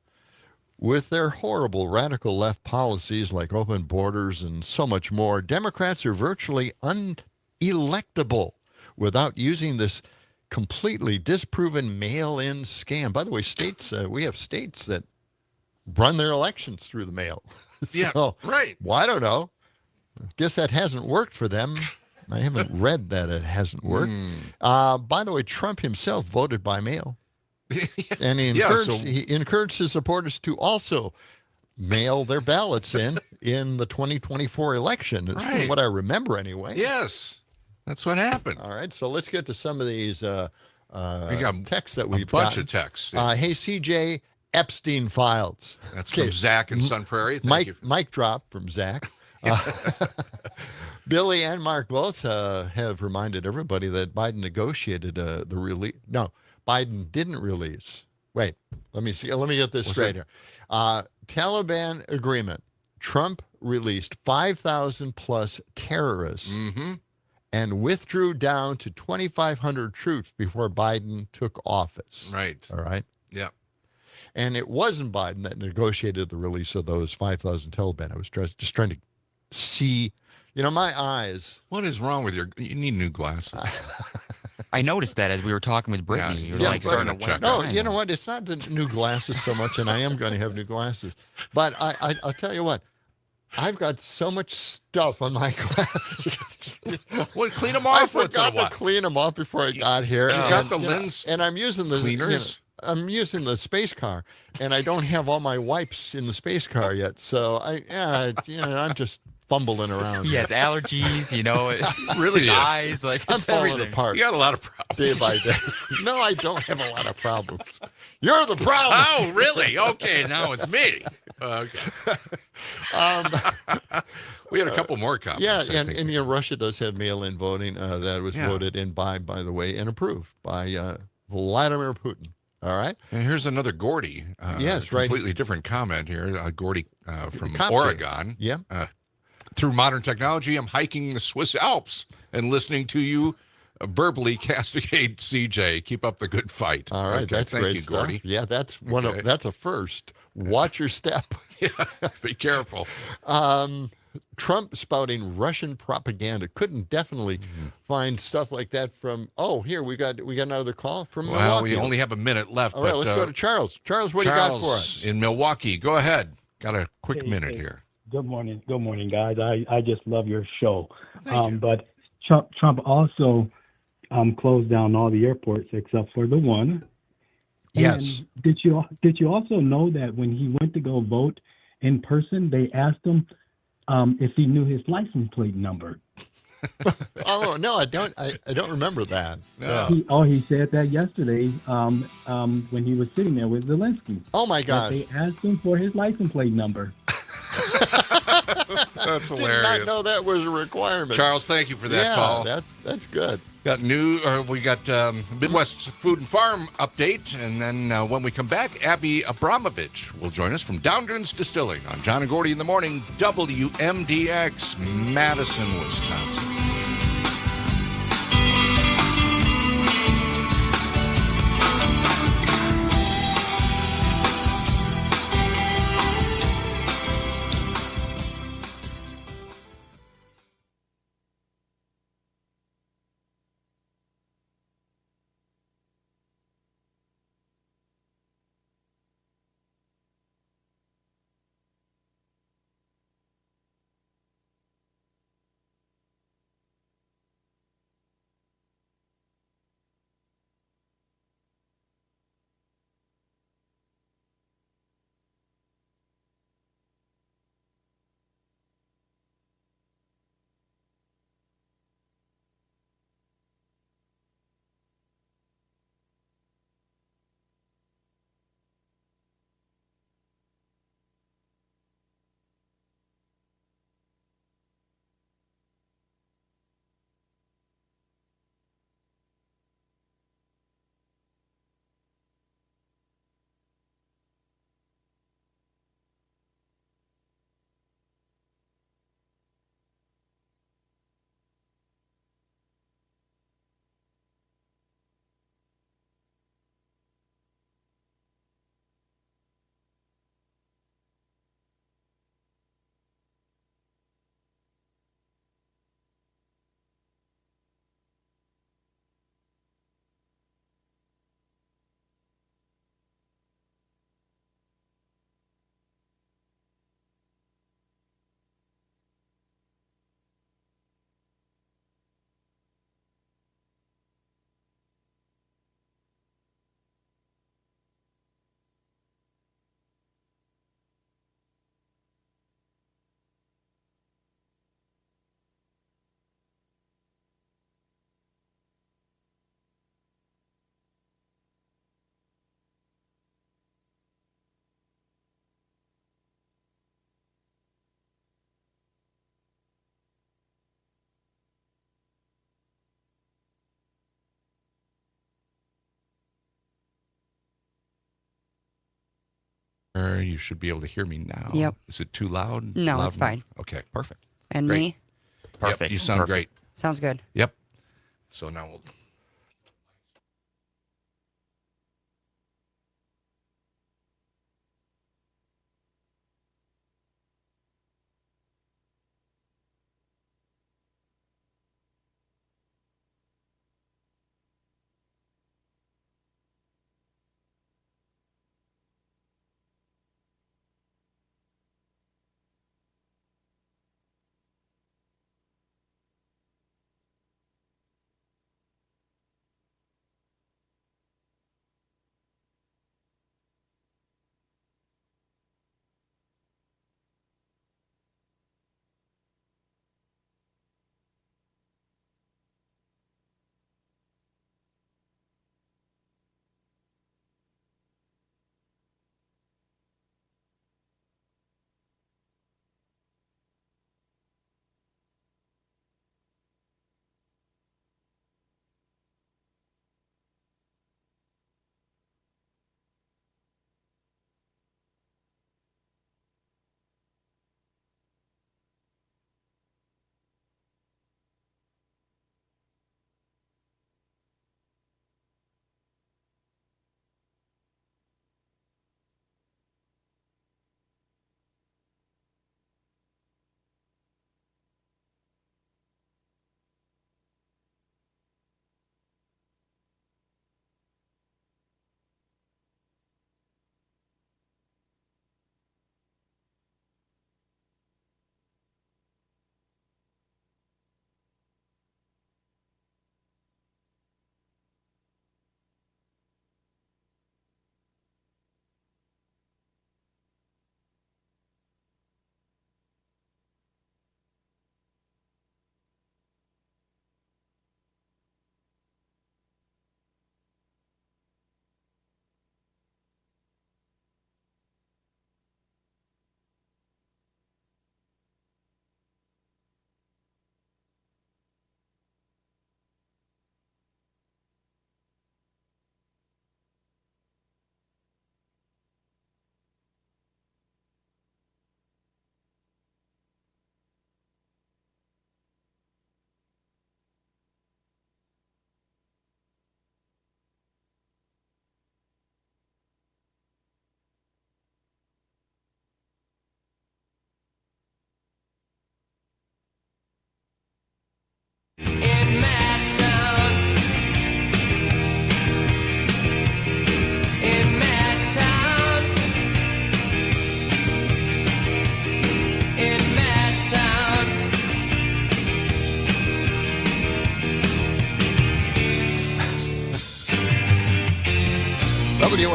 Speaker 2: With their horrible radical left policies like open borders and so much more, Democrats are virtually unelectable without using this completely disproven mail-in scam. By the way, states we have states that run their elections through the mail.
Speaker 3: Yeah,
Speaker 2: So,
Speaker 3: right.
Speaker 2: Well, I don't know. Guess that hasn't worked for them. I haven't read that it hasn't worked. By the way, Trump himself voted by mail. And he encouraged his supporters to also mail their ballots in the 2024 election. It's from what I remember anyway.
Speaker 3: Yes, that's what happened.
Speaker 2: All right, so let's get to some of these texts that
Speaker 3: A
Speaker 2: we've
Speaker 3: bunch
Speaker 2: gotten.
Speaker 3: of texts.
Speaker 2: Hey, CJ, Epstein files.
Speaker 3: That's from Zach in Sun Prairie. Thank you.
Speaker 2: Mic drop from Zach. Billy and Mark both have reminded everybody that Biden negotiated the release. No, Biden didn't release. Wait, let me see. Let me get this straight here. Taliban agreement. Trump released 5,000 plus terrorists and withdrew down to 2,500 troops before Biden took office.
Speaker 3: Right.
Speaker 2: All right.
Speaker 3: Yeah.
Speaker 2: And it wasn't Biden that negotiated the release of those 5,000 Taliban. I was just trying to see You know, my eyes.
Speaker 3: What is wrong with you need new glasses.
Speaker 4: I noticed that as we were talking with Brittany. You're like
Speaker 2: but-
Speaker 4: starting to check.
Speaker 2: No, you know what? It's not the new glasses so much, and I am going to have new glasses. But I'll tell you what. I've got so much stuff on my glasses.
Speaker 3: Well, clean them off.
Speaker 2: I forgot to clean them off before I got here.
Speaker 3: You got the lens
Speaker 2: and I'm using the
Speaker 3: cleaners?
Speaker 2: I'm using the space car, and I don't have all my wipes in the space car yet. So I'm just fumbling around.
Speaker 4: He has allergies,
Speaker 3: Really
Speaker 4: his
Speaker 3: is.
Speaker 4: eyes, like
Speaker 2: I'm
Speaker 4: it's
Speaker 2: falling
Speaker 4: everything.
Speaker 2: apart.
Speaker 3: You got a lot of problems.
Speaker 2: Day by day. No, I don't have a lot of problems. You're the problem.
Speaker 3: Oh, really? Okay, now it's me. Okay. We had a couple more comments.
Speaker 2: Yeah,
Speaker 3: I think.
Speaker 2: and Russia does have mail-in voting that was voted in by the way, and approved by Vladimir Putin. All right.
Speaker 3: And here's another Gordy.
Speaker 2: Yes, right.
Speaker 3: Completely different comment here. Gordy from
Speaker 2: Copy.
Speaker 3: Oregon.
Speaker 2: Yeah.
Speaker 3: Through modern technology, I'm hiking the Swiss Alps and listening to you verbally castigate CJ. Keep up the good fight.
Speaker 2: All right,
Speaker 3: Okay,
Speaker 2: that's
Speaker 3: thank
Speaker 2: great
Speaker 3: you,
Speaker 2: stuff.
Speaker 3: Gordy.
Speaker 2: Yeah, that's that's a first. Watch your step.
Speaker 3: Yeah, be careful.
Speaker 2: Trump spouting Russian propaganda. Couldn't definitely find stuff like that from. Oh, here we got another call from
Speaker 3: Well,
Speaker 2: Milwaukee.
Speaker 3: we only have a minute left.
Speaker 2: All right,
Speaker 3: but,
Speaker 2: let's go to Charles. Charles, what do you got for us?
Speaker 3: in Milwaukee. Go ahead. Got a quick minute here.
Speaker 18: Good morning, guys. I just love your show.
Speaker 3: Thank you.
Speaker 18: But Trump also closed down all the airports except for the one.
Speaker 2: Yes.
Speaker 18: And did you also know that when he went to go vote in person, they asked him if he knew his license plate number?
Speaker 2: Oh no, I don't. I don't remember that.
Speaker 3: No.
Speaker 18: He said that yesterday when he was sitting there with Zelensky.
Speaker 2: Oh my
Speaker 18: That
Speaker 2: gosh.
Speaker 18: they asked him for his license plate number.
Speaker 3: That's
Speaker 2: Did
Speaker 3: hilarious.
Speaker 2: not know that was a requirement.
Speaker 3: Charles, thank you for that call.
Speaker 2: That's good.
Speaker 3: We got Midwest Food and Farm update, and then when we come back, Abby Abramovich will join us from Downgrins Distilling on John and Gordy in the Morning, WMDX, Madison, Wisconsin. You should be able to hear me now.
Speaker 19: Yep.
Speaker 3: Is it too loud?
Speaker 19: No,
Speaker 3: Loud
Speaker 19: it's
Speaker 3: enough?
Speaker 19: fine.
Speaker 3: Okay,
Speaker 4: perfect.
Speaker 19: And
Speaker 3: Great.
Speaker 19: me?
Speaker 4: Perfect.
Speaker 3: Yep, you sound great.
Speaker 19: Sounds good.
Speaker 3: Yep. So now we'll.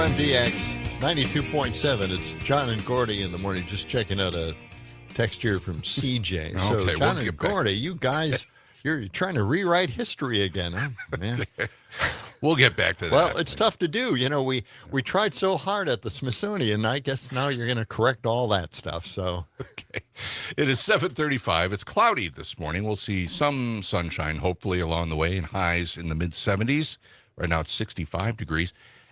Speaker 2: WMDX 92.7. It's John and Gordy in the morning. Just checking out a text here from CJ. So,
Speaker 3: Okay,
Speaker 2: John
Speaker 3: we'll
Speaker 2: and Gordy, you guys, you're trying to rewrite history again, huh? Man.
Speaker 3: We'll get back to that.
Speaker 2: Well, it's tough to do. You know, we tried so hard at the Smithsonian. I guess now you're going to correct all that stuff. So,
Speaker 3: okay. It is 7:35. It's cloudy this morning. We'll see some sunshine, hopefully, along the way, and highs in the mid-70s. Right now it's 65 degrees.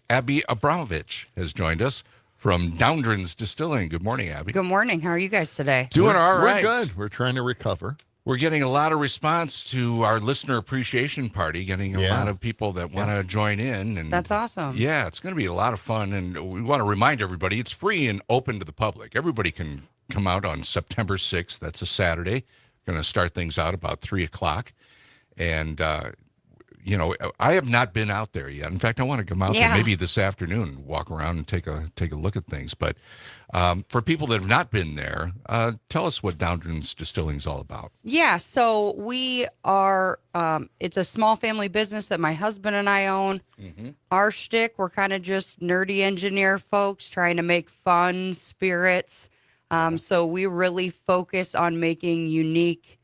Speaker 3: Abby Abramovich has joined us from Doundren's Distilling. Good morning, Abby.
Speaker 19: Good morning. How are you guys today?
Speaker 3: Doing all right.
Speaker 2: We're good. We're trying to recover.
Speaker 3: We're getting a lot of response to our listener appreciation party, getting a lot of people that want to join in. And
Speaker 19: that's awesome.
Speaker 3: Yeah, it's going to be a lot of fun. And we want to remind everybody it's free and open to the public. Everybody can come out on September 6th. That's a Saturday. Going to start things out about 3 o'clock. And, you know, I have not been out there yet. In fact, I want to come out there maybe this afternoon, walk around and take a look at things. But for people that have not been there, tell us what Doundren's Distilling is all about.
Speaker 19: Yeah, so we are, it's a small family business that my husband and I own. Mm-hmm. Our shtick, we're kind of just nerdy engineer folks trying to make fun spirits. So we really focus on making unique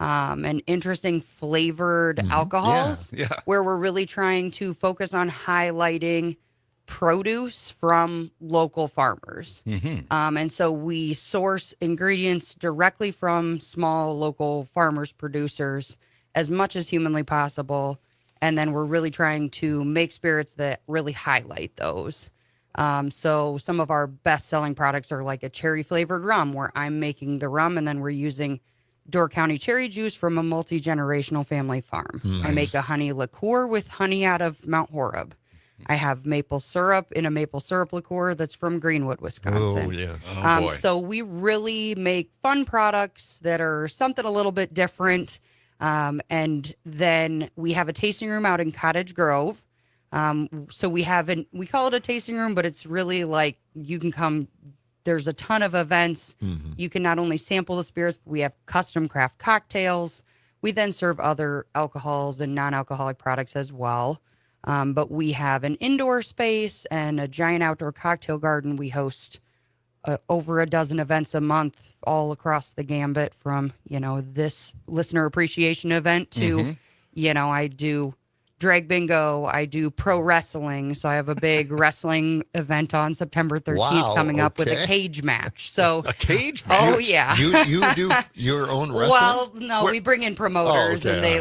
Speaker 19: and interesting flavored alcohols where we're really trying to focus on highlighting produce from local farmers. And so we source ingredients directly from small local farmers, producers, as much as humanly possible. And then we're really trying to make spirits that really highlight those. So some of our best-selling products are like a cherry-flavored rum, where I'm making the rum, and then we're using Door County cherry juice from a multi-generational family farm.
Speaker 2: Nice.
Speaker 19: I make a honey liqueur with honey out of Mount Horeb. I have maple syrup in a maple syrup liqueur that's from Greenwood, Wisconsin.
Speaker 2: Oh, yes.
Speaker 3: Oh, boy.
Speaker 19: So we really make fun products that are something a little bit different. And then we have a tasting room out in Cottage Grove. So we call it a tasting room, but it's really like you can come. There's a ton of events. You can not only sample the spirits, but we have custom craft cocktails. We then serve other alcohols and non-alcoholic products as well. But we have an indoor space and a giant outdoor cocktail garden. We host over a dozen events a month all across the gambit, from, this listener appreciation event to, I do drag bingo. I do pro wrestling. So I have a big wrestling event on September 13th coming up with a cage match. So
Speaker 3: a cage match?
Speaker 19: Oh, yeah.
Speaker 2: You do your own wrestling?
Speaker 19: Well, no, we bring in promoters and they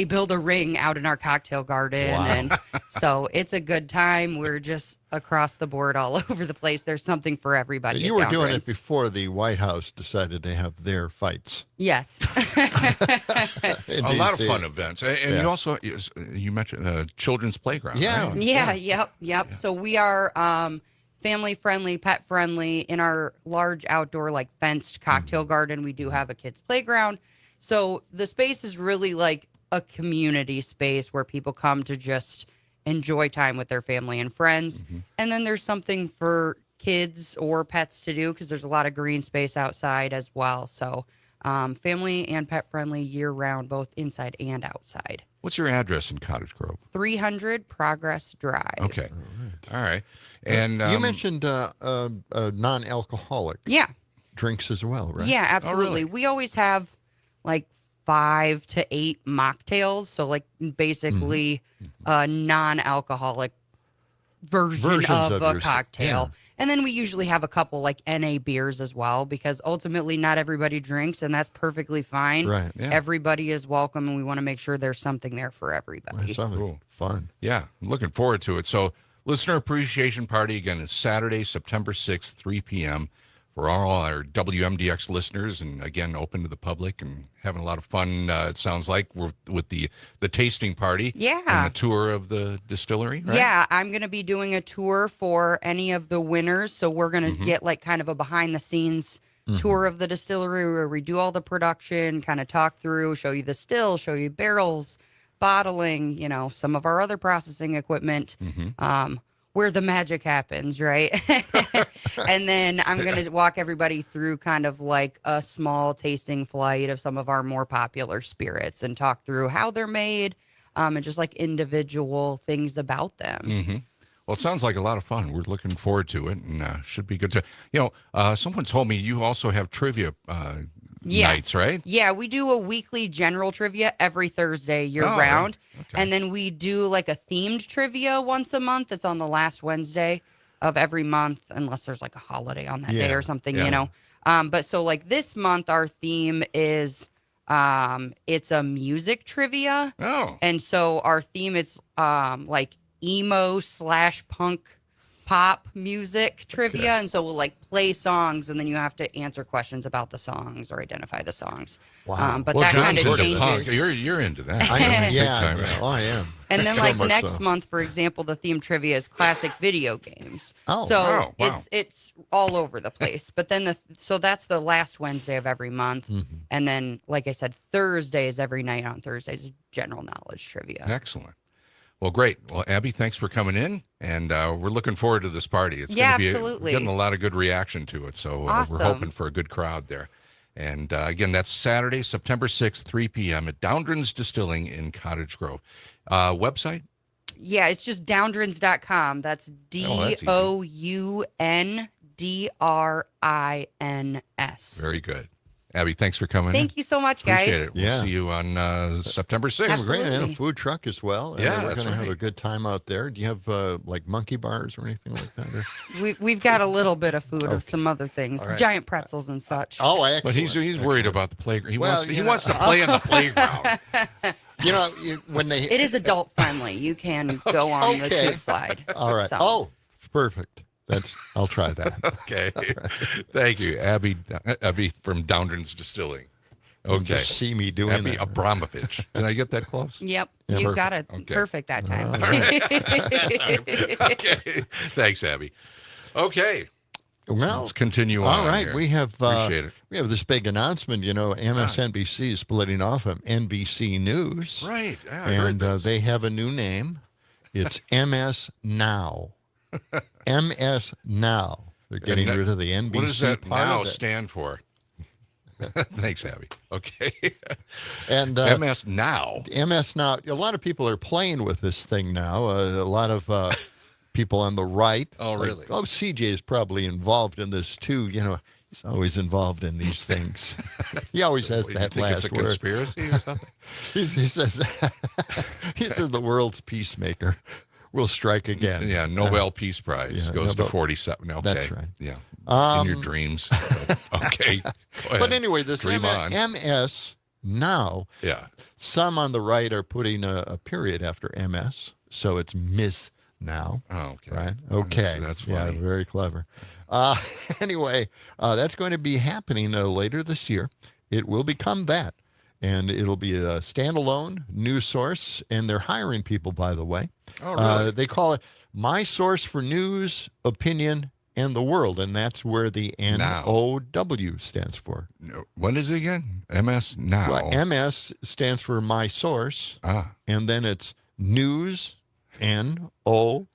Speaker 19: build a ring out in our cocktail garden.
Speaker 2: Wow.
Speaker 19: And so it's a good time. We're just across the board all over the place. There's something for everybody.
Speaker 2: You were doing it before the White House decided to have their fights.
Speaker 19: Yes.
Speaker 3: A lot of fun events. And you also, you mentioned a children's playground.
Speaker 2: Yeah.
Speaker 3: Right?
Speaker 19: Yep. So we are family friendly, pet friendly. In our large outdoor, fenced cocktail garden, we do have a kids playground. So the space is really like a community space where people come to just enjoy time with their family and friends. And then there's something for kids or pets to do, because there's a lot of green space outside as well. So family and pet friendly year round, both inside and outside.
Speaker 3: What's your address in Cottage Grove?
Speaker 19: 300 Progress Drive.
Speaker 3: Okay. All right. And
Speaker 2: you mentioned non-alcoholic drinks as well, right?
Speaker 19: Yeah, absolutely.
Speaker 3: Oh, really?
Speaker 19: We always have 5 to 8 mocktails. So basically a non-alcoholic versions of a cocktail.
Speaker 2: Yeah.
Speaker 19: And then we usually have a couple NA beers as well, because ultimately not everybody drinks, and that's perfectly fine.
Speaker 2: Right. Yeah.
Speaker 19: Everybody is welcome, and we want to make sure there's something there for everybody.
Speaker 2: That sounds fun.
Speaker 3: Yeah, I'm looking forward to it. So listener appreciation party, again, is Saturday, September 6th, 3 p.m. for all our WMDX listeners, and again, open to the public, and having a lot of fun, it sounds like, with the tasting party.
Speaker 19: Yeah.
Speaker 3: And the tour of the distillery, right?
Speaker 19: Yeah, I'm going to be doing a tour for any of the winners. So we're going to get kind of a behind-the-scenes tour of the distillery, where we do all the production, kind of talk through, show you the still, show you barrels, bottling, some of our other processing equipment. Where the magic happens, right? And then I'm going to walk everybody through kind of like a small tasting flight of some of our more popular spirits, and talk through how they're made, and just individual things about them.
Speaker 3: Well, it sounds like a lot of fun. We're looking forward to it, and should be good to. Someone told me you also have trivia nights, right?
Speaker 19: Yeah, we do a weekly general trivia every Thursday year round. Okay. And then we do like a themed trivia once a month. It's on the last Wednesday of every month, unless there's like a holiday on that day or something, But so like this month, our theme is it's a music trivia.
Speaker 3: Oh.
Speaker 19: And so our theme is like emo/punk pop music trivia. Okay. And so we'll like play songs, and then you have to answer questions about the songs or identify the songs.
Speaker 2: Wow.
Speaker 19: But that kind of changes.
Speaker 3: Punk. You're into that.
Speaker 2: I am. Yeah. Oh, I am.
Speaker 19: And then like next month, for example, the theme trivia is classic video games.
Speaker 2: Oh.
Speaker 19: So
Speaker 3: wow.
Speaker 19: it's all over the place. But then so that's the last Wednesday of every month. Mm-hmm. And then, like I said, Thursdays every night on Thursdays, general knowledge trivia.
Speaker 3: Excellent. Well, great. Well, Abby, thanks for coming in, and we're looking forward to this party. It's going to be
Speaker 19: absolutely.
Speaker 3: Getting a lot of good reaction to it, so
Speaker 19: awesome.
Speaker 3: We're hoping for a good crowd there. And again, that's Saturday, September 6th, 3 p.m. at Downdren's Distilling in Cottage Grove. Website?
Speaker 19: Yeah, it's just downdrins.com. That's DOUNDRINS.
Speaker 3: Very good. Abby, thanks for coming in.
Speaker 19: Thank you so much, guys.
Speaker 3: Appreciate it. We'll see you on September 6th.
Speaker 19: Absolutely.
Speaker 2: Great. And a food truck as well. And
Speaker 3: yeah,
Speaker 2: we're
Speaker 3: that's
Speaker 2: going to
Speaker 3: right.
Speaker 2: have a good time out there. Do you have like monkey bars or anything like that?
Speaker 19: We've got a little bit of food of some other things,
Speaker 2: right.
Speaker 19: Giant pretzels and such.
Speaker 2: Oh, excellent.
Speaker 3: But he's worried about the playground. He wants to play on the playground.
Speaker 2: When they
Speaker 19: it is adult friendly. You can go on the tube slide.
Speaker 2: All right.
Speaker 19: So.
Speaker 2: Oh, perfect. I'll try that.
Speaker 3: Okay. Right. Thank you, Abby from Downdren's Distilling. Okay.
Speaker 2: Just see me doing
Speaker 3: Abby
Speaker 2: that.
Speaker 3: Abramovich. Did I get that close?
Speaker 19: Yep.
Speaker 2: Yeah,
Speaker 19: you got it perfect that time.
Speaker 3: All right. Okay. Thanks, Abby. Okay.
Speaker 2: Well,
Speaker 3: let's continue on.
Speaker 2: All right.
Speaker 3: Here.
Speaker 2: We have
Speaker 3: Appreciate it.
Speaker 2: We have this big announcement. MSNBC is splitting off from NBC News.
Speaker 3: Right. Yeah, I
Speaker 2: and
Speaker 3: heard this.
Speaker 2: they have a new name. It's MS Now. MS Now. They're getting rid of the NBC
Speaker 3: What does that
Speaker 2: part
Speaker 3: now
Speaker 2: of it.
Speaker 3: stand for? Thanks, Abby. Okay.
Speaker 2: And
Speaker 3: MS Now.
Speaker 2: MS Now. A lot of people are playing with this thing now. A lot of people on the right.
Speaker 3: Oh, really?
Speaker 2: CJ is probably involved in this too. He's always involved in these things. He always has
Speaker 3: You
Speaker 2: that
Speaker 3: think
Speaker 2: last
Speaker 3: it's a
Speaker 2: word.
Speaker 3: conspiracy or something?
Speaker 2: He says he's the world's peacemaker. We'll strike again.
Speaker 3: Yeah, Nobel Peace Prize goes to 47. Okay.
Speaker 2: That's right.
Speaker 3: Yeah. In your dreams. Okay.
Speaker 2: But anyway, this
Speaker 3: Dream on.
Speaker 2: MS Now.
Speaker 3: Yeah.
Speaker 2: Some on the right are putting a period after MS, so it's Miss Now.
Speaker 3: Oh, okay.
Speaker 2: Right? Okay.
Speaker 3: That's funny.
Speaker 2: Yeah, very clever. Anyway, that's going to be happening later this year. It will become that. And it'll be a standalone news source, and they're hiring people, by the way.
Speaker 3: Oh, really?
Speaker 2: They call it My Source for News, Opinion, and the World, and that's where the NOW stands for.
Speaker 3: What is it again? MS Now.
Speaker 2: Well, MS stands for My Source, and then it's News, NOW,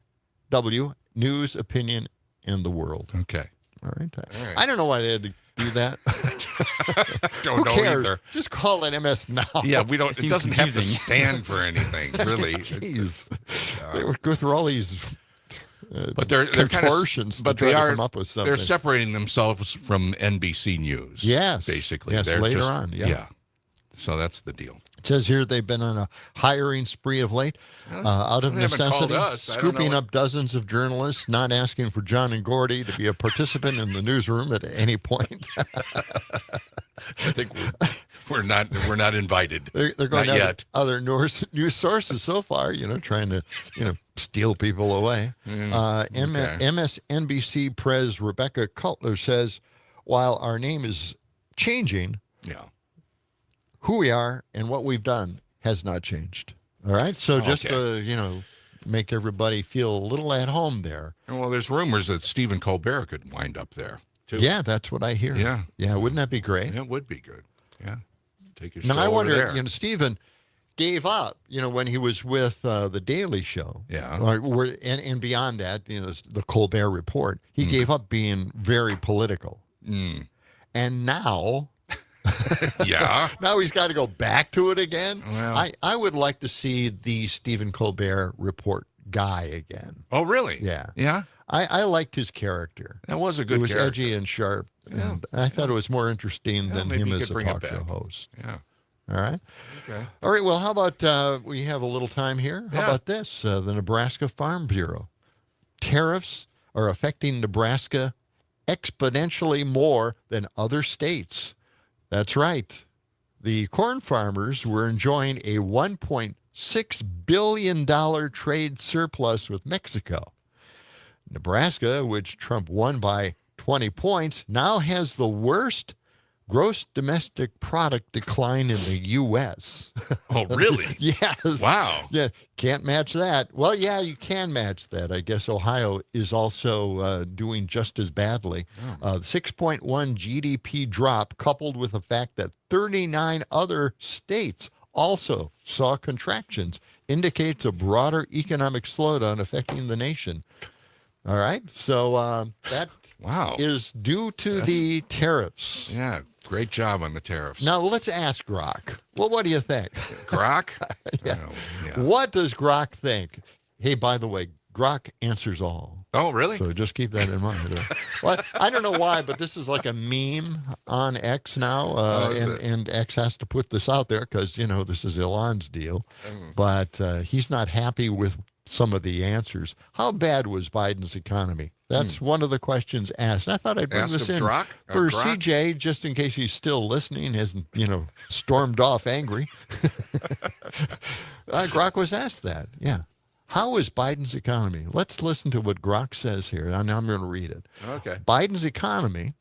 Speaker 2: News, Opinion, and the World.
Speaker 3: Okay.
Speaker 2: All right. I don't know why they had to do that.
Speaker 3: Don't know
Speaker 2: cares?
Speaker 3: either.
Speaker 2: Just call it MS Now.
Speaker 3: Yeah, we don't. It doesn't have to
Speaker 4: confusing.
Speaker 3: stand for anything, really.
Speaker 2: Jeez. They would go through all these
Speaker 3: but they're
Speaker 2: contortions
Speaker 3: but
Speaker 2: to
Speaker 3: they
Speaker 2: try
Speaker 3: are
Speaker 2: to come up with something.
Speaker 3: They're separating themselves from NBC News.
Speaker 2: Yes.
Speaker 3: basically.
Speaker 2: Yes,
Speaker 3: They're
Speaker 2: later
Speaker 3: just,
Speaker 2: on. Yeah.
Speaker 3: So that's the deal.
Speaker 2: It says here they've been on a hiring spree of late, out of
Speaker 3: They haven't called
Speaker 2: necessity,
Speaker 3: us. I don't
Speaker 2: scooping
Speaker 3: know
Speaker 2: up dozens of journalists, not asking for John and Gordy to be a participant in the newsroom at any point.
Speaker 3: I think we're not invited.
Speaker 2: They're going
Speaker 3: not
Speaker 2: to
Speaker 3: yet.
Speaker 2: other news sources so far, trying to, steal people away. MSNBC Prez Rebecca Cutler says, while our name is changing, who we are and what we've done has not changed. All right? So just to, make everybody feel a little at home there.
Speaker 3: Well, there's rumors that Stephen Colbert could wind up there, too.
Speaker 2: Yeah, that's what I hear.
Speaker 3: Yeah.
Speaker 2: Yeah, wouldn't that be great?
Speaker 3: It would be good. Yeah. Take your
Speaker 2: Now,
Speaker 3: show
Speaker 2: I
Speaker 3: over
Speaker 2: wonder,
Speaker 3: there.
Speaker 2: Stephen gave up, when he was with The Daily Show.
Speaker 3: Yeah.
Speaker 2: And beyond that, the Colbert Report. He gave up being very political. And now...
Speaker 3: Yeah.
Speaker 2: Now he's got to go back to it again.
Speaker 3: Well,
Speaker 2: I would like to see the Stephen Colbert Report guy again.
Speaker 3: Oh, really?
Speaker 2: Yeah.
Speaker 3: Yeah?
Speaker 2: I liked his character.
Speaker 3: That was a good
Speaker 2: It was
Speaker 3: character.
Speaker 2: edgy and sharp.
Speaker 3: Yeah.
Speaker 2: And I thought it was more interesting than
Speaker 3: maybe
Speaker 2: him
Speaker 3: you
Speaker 2: as
Speaker 3: could
Speaker 2: a
Speaker 3: bring it
Speaker 2: talk show
Speaker 3: back.
Speaker 2: host.
Speaker 3: Yeah.
Speaker 2: All right.
Speaker 3: Okay.
Speaker 2: All right. Well, how about we have a little time here? How
Speaker 3: Yeah.
Speaker 2: about this? The Nebraska Farm Bureau. Tariffs are affecting Nebraska exponentially more than other states. That's right. The corn farmers were enjoying a $1.6 billion trade surplus with Mexico. Nebraska, which Trump won by 20 points, now has the worst gross domestic product decline in the U.S.
Speaker 3: Oh, really?
Speaker 2: Yes.
Speaker 3: Wow.
Speaker 2: Yeah, can't match that. Well, yeah, you can match that. I guess Ohio is also doing just as badly. 6.1 GDP drop, coupled with the fact that 39 other states also saw contractions, indicates a broader economic slowdown affecting the nation. All right, so that is due to the tariffs.
Speaker 3: Yeah, great job on the tariffs.
Speaker 2: Now let's ask Grok. Well, what do you think?
Speaker 3: Grok?
Speaker 2: Yeah.
Speaker 3: Oh, yeah.
Speaker 2: What does Grok think? Hey, by the way, Grok answers all.
Speaker 3: Oh, really?
Speaker 2: So just keep that in mind. Well, I don't know why, but this is like a meme on X now, and X has to put this out there because, this is Elon's deal. But he's not happy with some of the answers. How bad was Biden's economy? That's one of the questions asked. And I thought I'd bring
Speaker 3: Ask
Speaker 2: this
Speaker 3: of
Speaker 2: in
Speaker 3: Grok?
Speaker 2: for
Speaker 3: Grok?
Speaker 2: CJ, just in case he's still listening, hasn't, stormed off angry. Grok was asked that. Yeah. How is Biden's economy? Let's listen to what Grok says here. And I'm going to read it.
Speaker 3: Okay.
Speaker 2: Biden's economy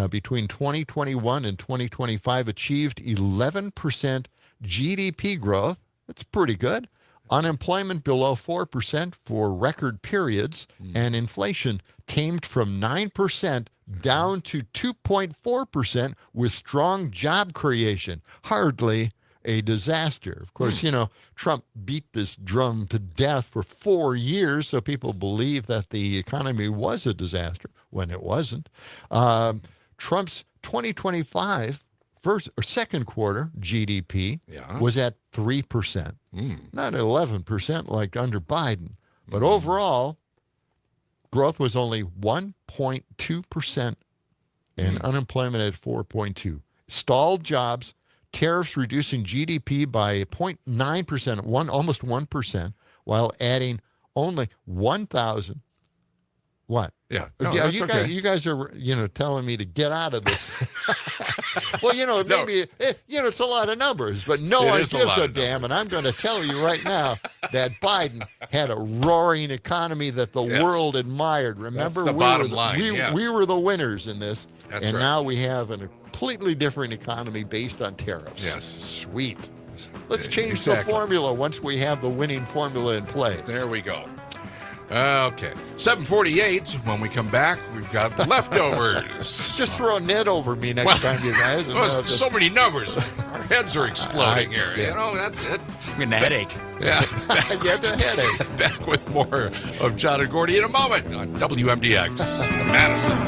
Speaker 2: between 2021 and 2025 achieved 11% GDP growth. That's pretty good. Unemployment below 4% for record periods, and inflation tamed from 9% down to 2.4% with strong job creation. Hardly a disaster. Of course, Trump beat this drum to death for 4 years, so people believe that the economy was a disaster when it wasn't. Trump's 2025 second quarter GDP was at 3%, not 11% like under Biden. But overall, growth was only 1.2% and unemployment at 4.2%. Stalled jobs, tariffs reducing GDP by 0.9%, almost 1%, while adding only 1,000. What?
Speaker 3: Yeah. No, that's okay.
Speaker 2: You guys are, telling me to get out of this. Well, maybe, it's a lot of numbers, but no one gives a damn. And I'm going to tell you right now that Biden had a roaring economy that the world admired. Remember,
Speaker 3: That's the bottom line.
Speaker 2: We were the winners in this.
Speaker 3: That's
Speaker 2: and
Speaker 3: right.
Speaker 2: now we have a completely different economy based on tariffs.
Speaker 3: Yes.
Speaker 2: Sweet. Let's change the formula once we have the winning formula in place.
Speaker 3: There we go. Okay. 7:48. When we come back, we've got the leftovers.
Speaker 2: Just throw a net over me next time, you guys.
Speaker 3: Well, so many numbers. Our heads are exploding here.
Speaker 2: Yeah.
Speaker 3: That's it.
Speaker 4: I'm getting a headache.
Speaker 3: Yeah.
Speaker 2: Get the headache.
Speaker 3: Back with more of John and Gordy in a moment on WMDX Madison.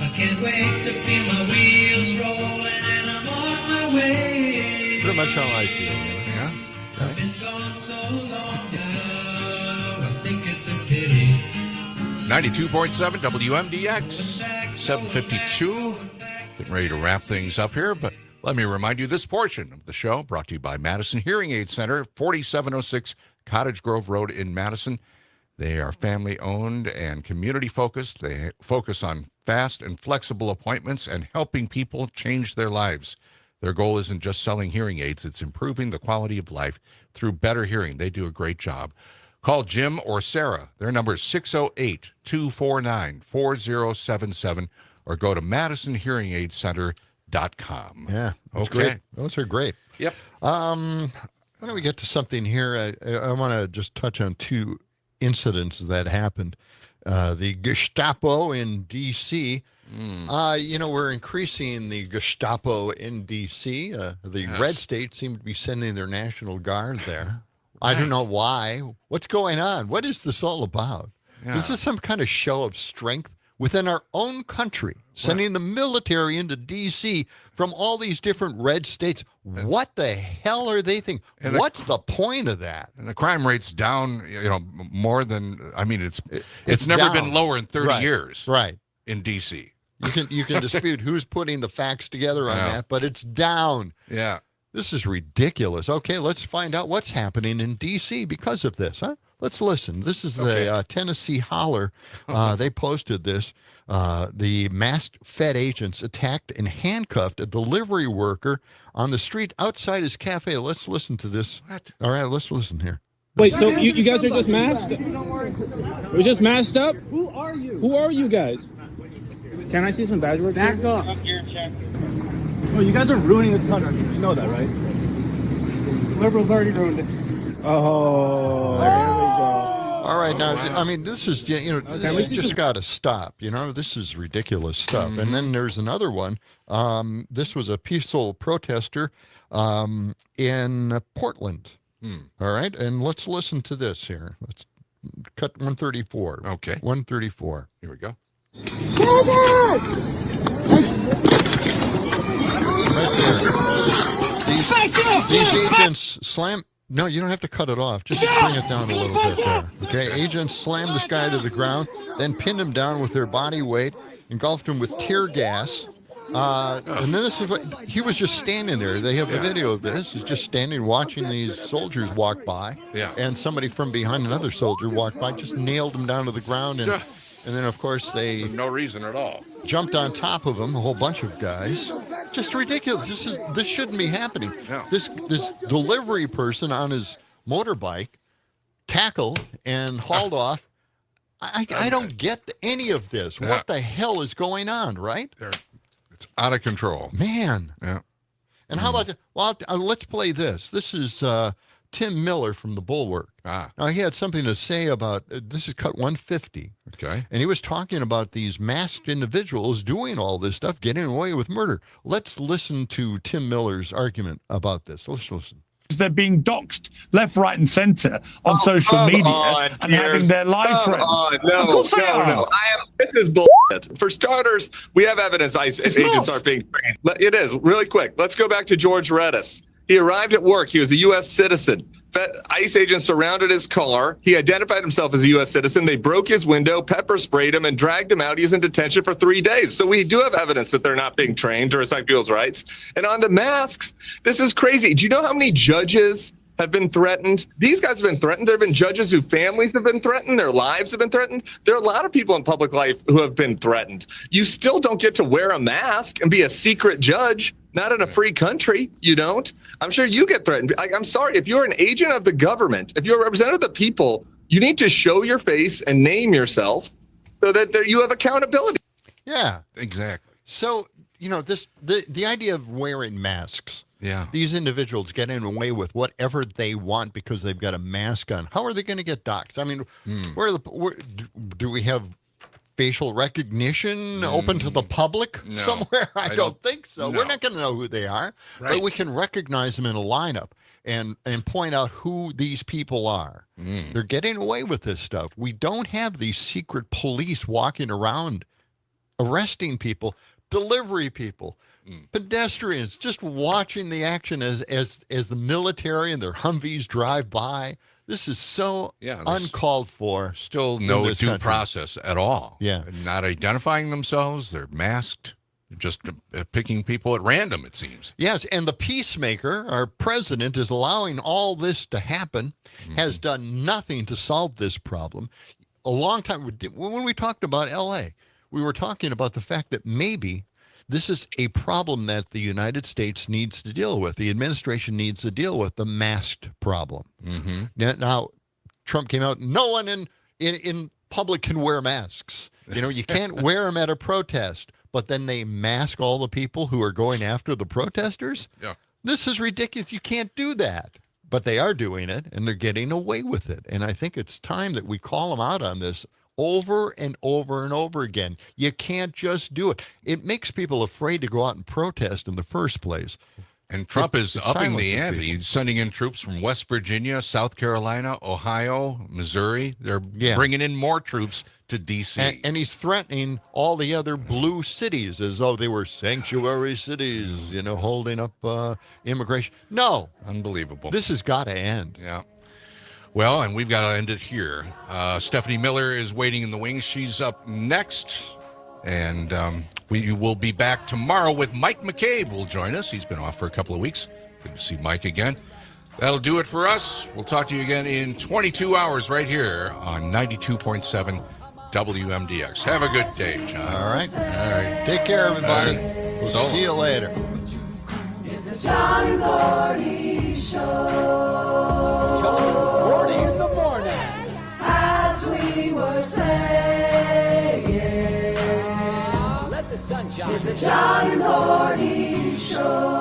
Speaker 5: I can't wait to feel my wheels rolling and I'm on my way.
Speaker 2: Pretty much how I feel.
Speaker 5: Yeah. I've been gone so long now, I think it's a pity.
Speaker 3: 92.7 WMDX, 7:52. Getting ready to wrap things up here, but let me remind you this portion of the show brought to you by Madison Hearing Aid Center, 4706 Cottage Grove Road in Madison. They are family-owned and community-focused. They focus on fast and flexible appointments and helping people change their lives. Their goal isn't just selling hearing aids, it's improving the quality of life through better hearing. They do a great job. Call Jim or Sarah. Their number is 608-249-4077 or go to MadisonHearingAidCenter.com.
Speaker 2: Yeah, that's
Speaker 3: Okay.
Speaker 2: great. Those are great.
Speaker 3: Yep.
Speaker 2: Why don't we get to something here? I want to just touch on two incidents that happened. The Gestapo in D.C. We're increasing the Gestapo in D.C. The red states seem to be sending their National Guard there. I don't know why. What's going on? What is this all about?
Speaker 3: Yeah.
Speaker 2: This is some kind of show of strength within our own country, sending the military into D.C. from all these different red states. What the hell are they thinking? What's the point of that?
Speaker 3: And the crime rate's down, more than, it's never
Speaker 2: down.
Speaker 3: been lower in 30
Speaker 2: Right.
Speaker 3: years.
Speaker 2: Right.
Speaker 3: In D.C.
Speaker 2: You can dispute who's putting the facts together on that, but it's down.
Speaker 3: Yeah.
Speaker 2: This is ridiculous. Okay, let's find out what's happening in D.C. because of this, huh? Let's listen. This is the Tennessee Holler. They posted this. The masked Fed agents attacked and handcuffed a delivery worker on the street outside his cafe. Let's listen to this.
Speaker 3: What?
Speaker 2: All right, let's listen here.
Speaker 20: Wait, so you guys are just masked? We're just masked up? Who are you? Who are you guys? Can I see some badge work? Back up. Oh, you guys are ruining this country. You know that, right? Liberals already ruined it. Oh, there we go.
Speaker 2: All right, now, this is, this has just got to stop. This is ridiculous stuff. And then there's another one. This was a peaceful protester in Portland. All right, and let's listen to this here. Let's cut 134.
Speaker 3: Okay.
Speaker 2: 134.
Speaker 3: Here we go.
Speaker 2: These agents slam. No, you don't have to cut it off. Just bring it down a little bit there. Okay, agents slammed this guy to the ground, then pinned him down with their body weight, engulfed him with tear gas. And then this is what he was just standing there. They have a video of this. He's just standing watching these soldiers walk by.
Speaker 3: Yeah.
Speaker 2: And somebody from behind another soldier walked by, just nailed him down to the ground. And then, of course, they...
Speaker 3: For no reason at all.
Speaker 2: Jumped on top of him, a whole bunch of guys. Just ridiculous. This shouldn't be happening.
Speaker 3: No.
Speaker 2: This delivery person on his motorbike tackled and hauled off. I don't get any of this.
Speaker 3: Yeah.
Speaker 2: What the hell is going on, right?
Speaker 3: It's out of control.
Speaker 2: Man.
Speaker 3: Yeah.
Speaker 2: And how about, let's play this. This is Tim Miller from the Bulwark. Now, he had something to say about, this is cut 150.
Speaker 3: Okay.
Speaker 2: And he was talking about these masked individuals doing all this stuff, getting away with murder. Let's listen to Tim Miller's argument about this. Let's listen.
Speaker 21: They're being doxxed left, right, and centre on social media and having their lives threatened.
Speaker 22: No,
Speaker 21: of course they are.
Speaker 22: no. This is bullshit. For starters, we have evidence ICE agents are being trained. It is. Really quick. Let's go back to George Redis. He arrived at work. He was a U.S. citizen. ICE agents surrounded his car. He identified himself as a U.S. citizen. They broke his window, pepper sprayed him, and dragged him out. He was in detention for 3 days. So we do have evidence that they're not being trained to respect people's rights. And on the masks, this is crazy. Do you know how many judges have been threatened? These guys have been threatened. There have been judges whose families have been threatened. Their lives have been threatened. There are a lot of people in public life who have been threatened. You still don't get to wear a mask and be a secret judge. Not in a free country. You don't. I'm sure you get threatened. I'm sorry. If you're an agent of the government, if you're a representative of the people, you need to show your face and name yourself so that you have accountability.
Speaker 2: Yeah,
Speaker 3: exactly.
Speaker 2: So, the idea of wearing masks.
Speaker 3: Yeah.
Speaker 2: These individuals getting away with whatever they want because they've got a mask on. How are they going to get doxxed? I mean, where do we have facial recognition open to the public somewhere? I don't think so.
Speaker 3: No.
Speaker 2: We're not going to know who they are, but we can recognize them in a lineup. and point out who these people are. They're getting away with this stuff. We don't have these secret police walking around arresting people, delivery people, pedestrians, just watching the action as the military and their Humvees drive by. This is so uncalled for.
Speaker 3: Still no due process at all.
Speaker 2: Yeah.
Speaker 3: Not identifying themselves. They're masked. Just picking people at random, it seems.
Speaker 2: Yes, and the peacemaker, our president, is allowing all this to happen, has done nothing to solve this problem. A long time, when we talked about L.A., we were talking about the fact that maybe this is a problem that the United States needs to deal with. The administration needs to deal with the masked problem. Now, Trump came out, no one in public can wear masks. You can't wear them at a protest. But then they mask all the people who are going after the protesters?
Speaker 3: Yeah.
Speaker 2: This is ridiculous. You can't do that. But they are doing it, and they're getting away with it. And I think it's time that we call them out on this over and over and over again. You can't just do it. It makes people afraid to go out and protest in the first place.
Speaker 3: And Trump is upping the ante. He's sending in troops from West Virginia, South Carolina, Ohio, Missouri. They're bringing in more troops to D.C.
Speaker 2: And he's threatening all the other blue cities as though they were sanctuary cities, holding up immigration. No.
Speaker 3: Unbelievable.
Speaker 2: This has got to end.
Speaker 3: Yeah. Well, and we've got to end it here. Stephanie Miller is waiting in the wings. She's up next. And we will be back tomorrow with Mike McCabe will join us. He's been off for a couple of weeks. Good to see Mike again. That'll do it for us. We'll talk to you again in 22 hours right here on 92.7 WMDX. Have a good day, John.
Speaker 2: All right. Take care, everybody. We'll see you later.
Speaker 5: It's the John and Gordy Show.
Speaker 8: John and Gordy in the morning.
Speaker 5: As we were saying,
Speaker 8: let the sun shine.
Speaker 5: It's the John and Gordy Show.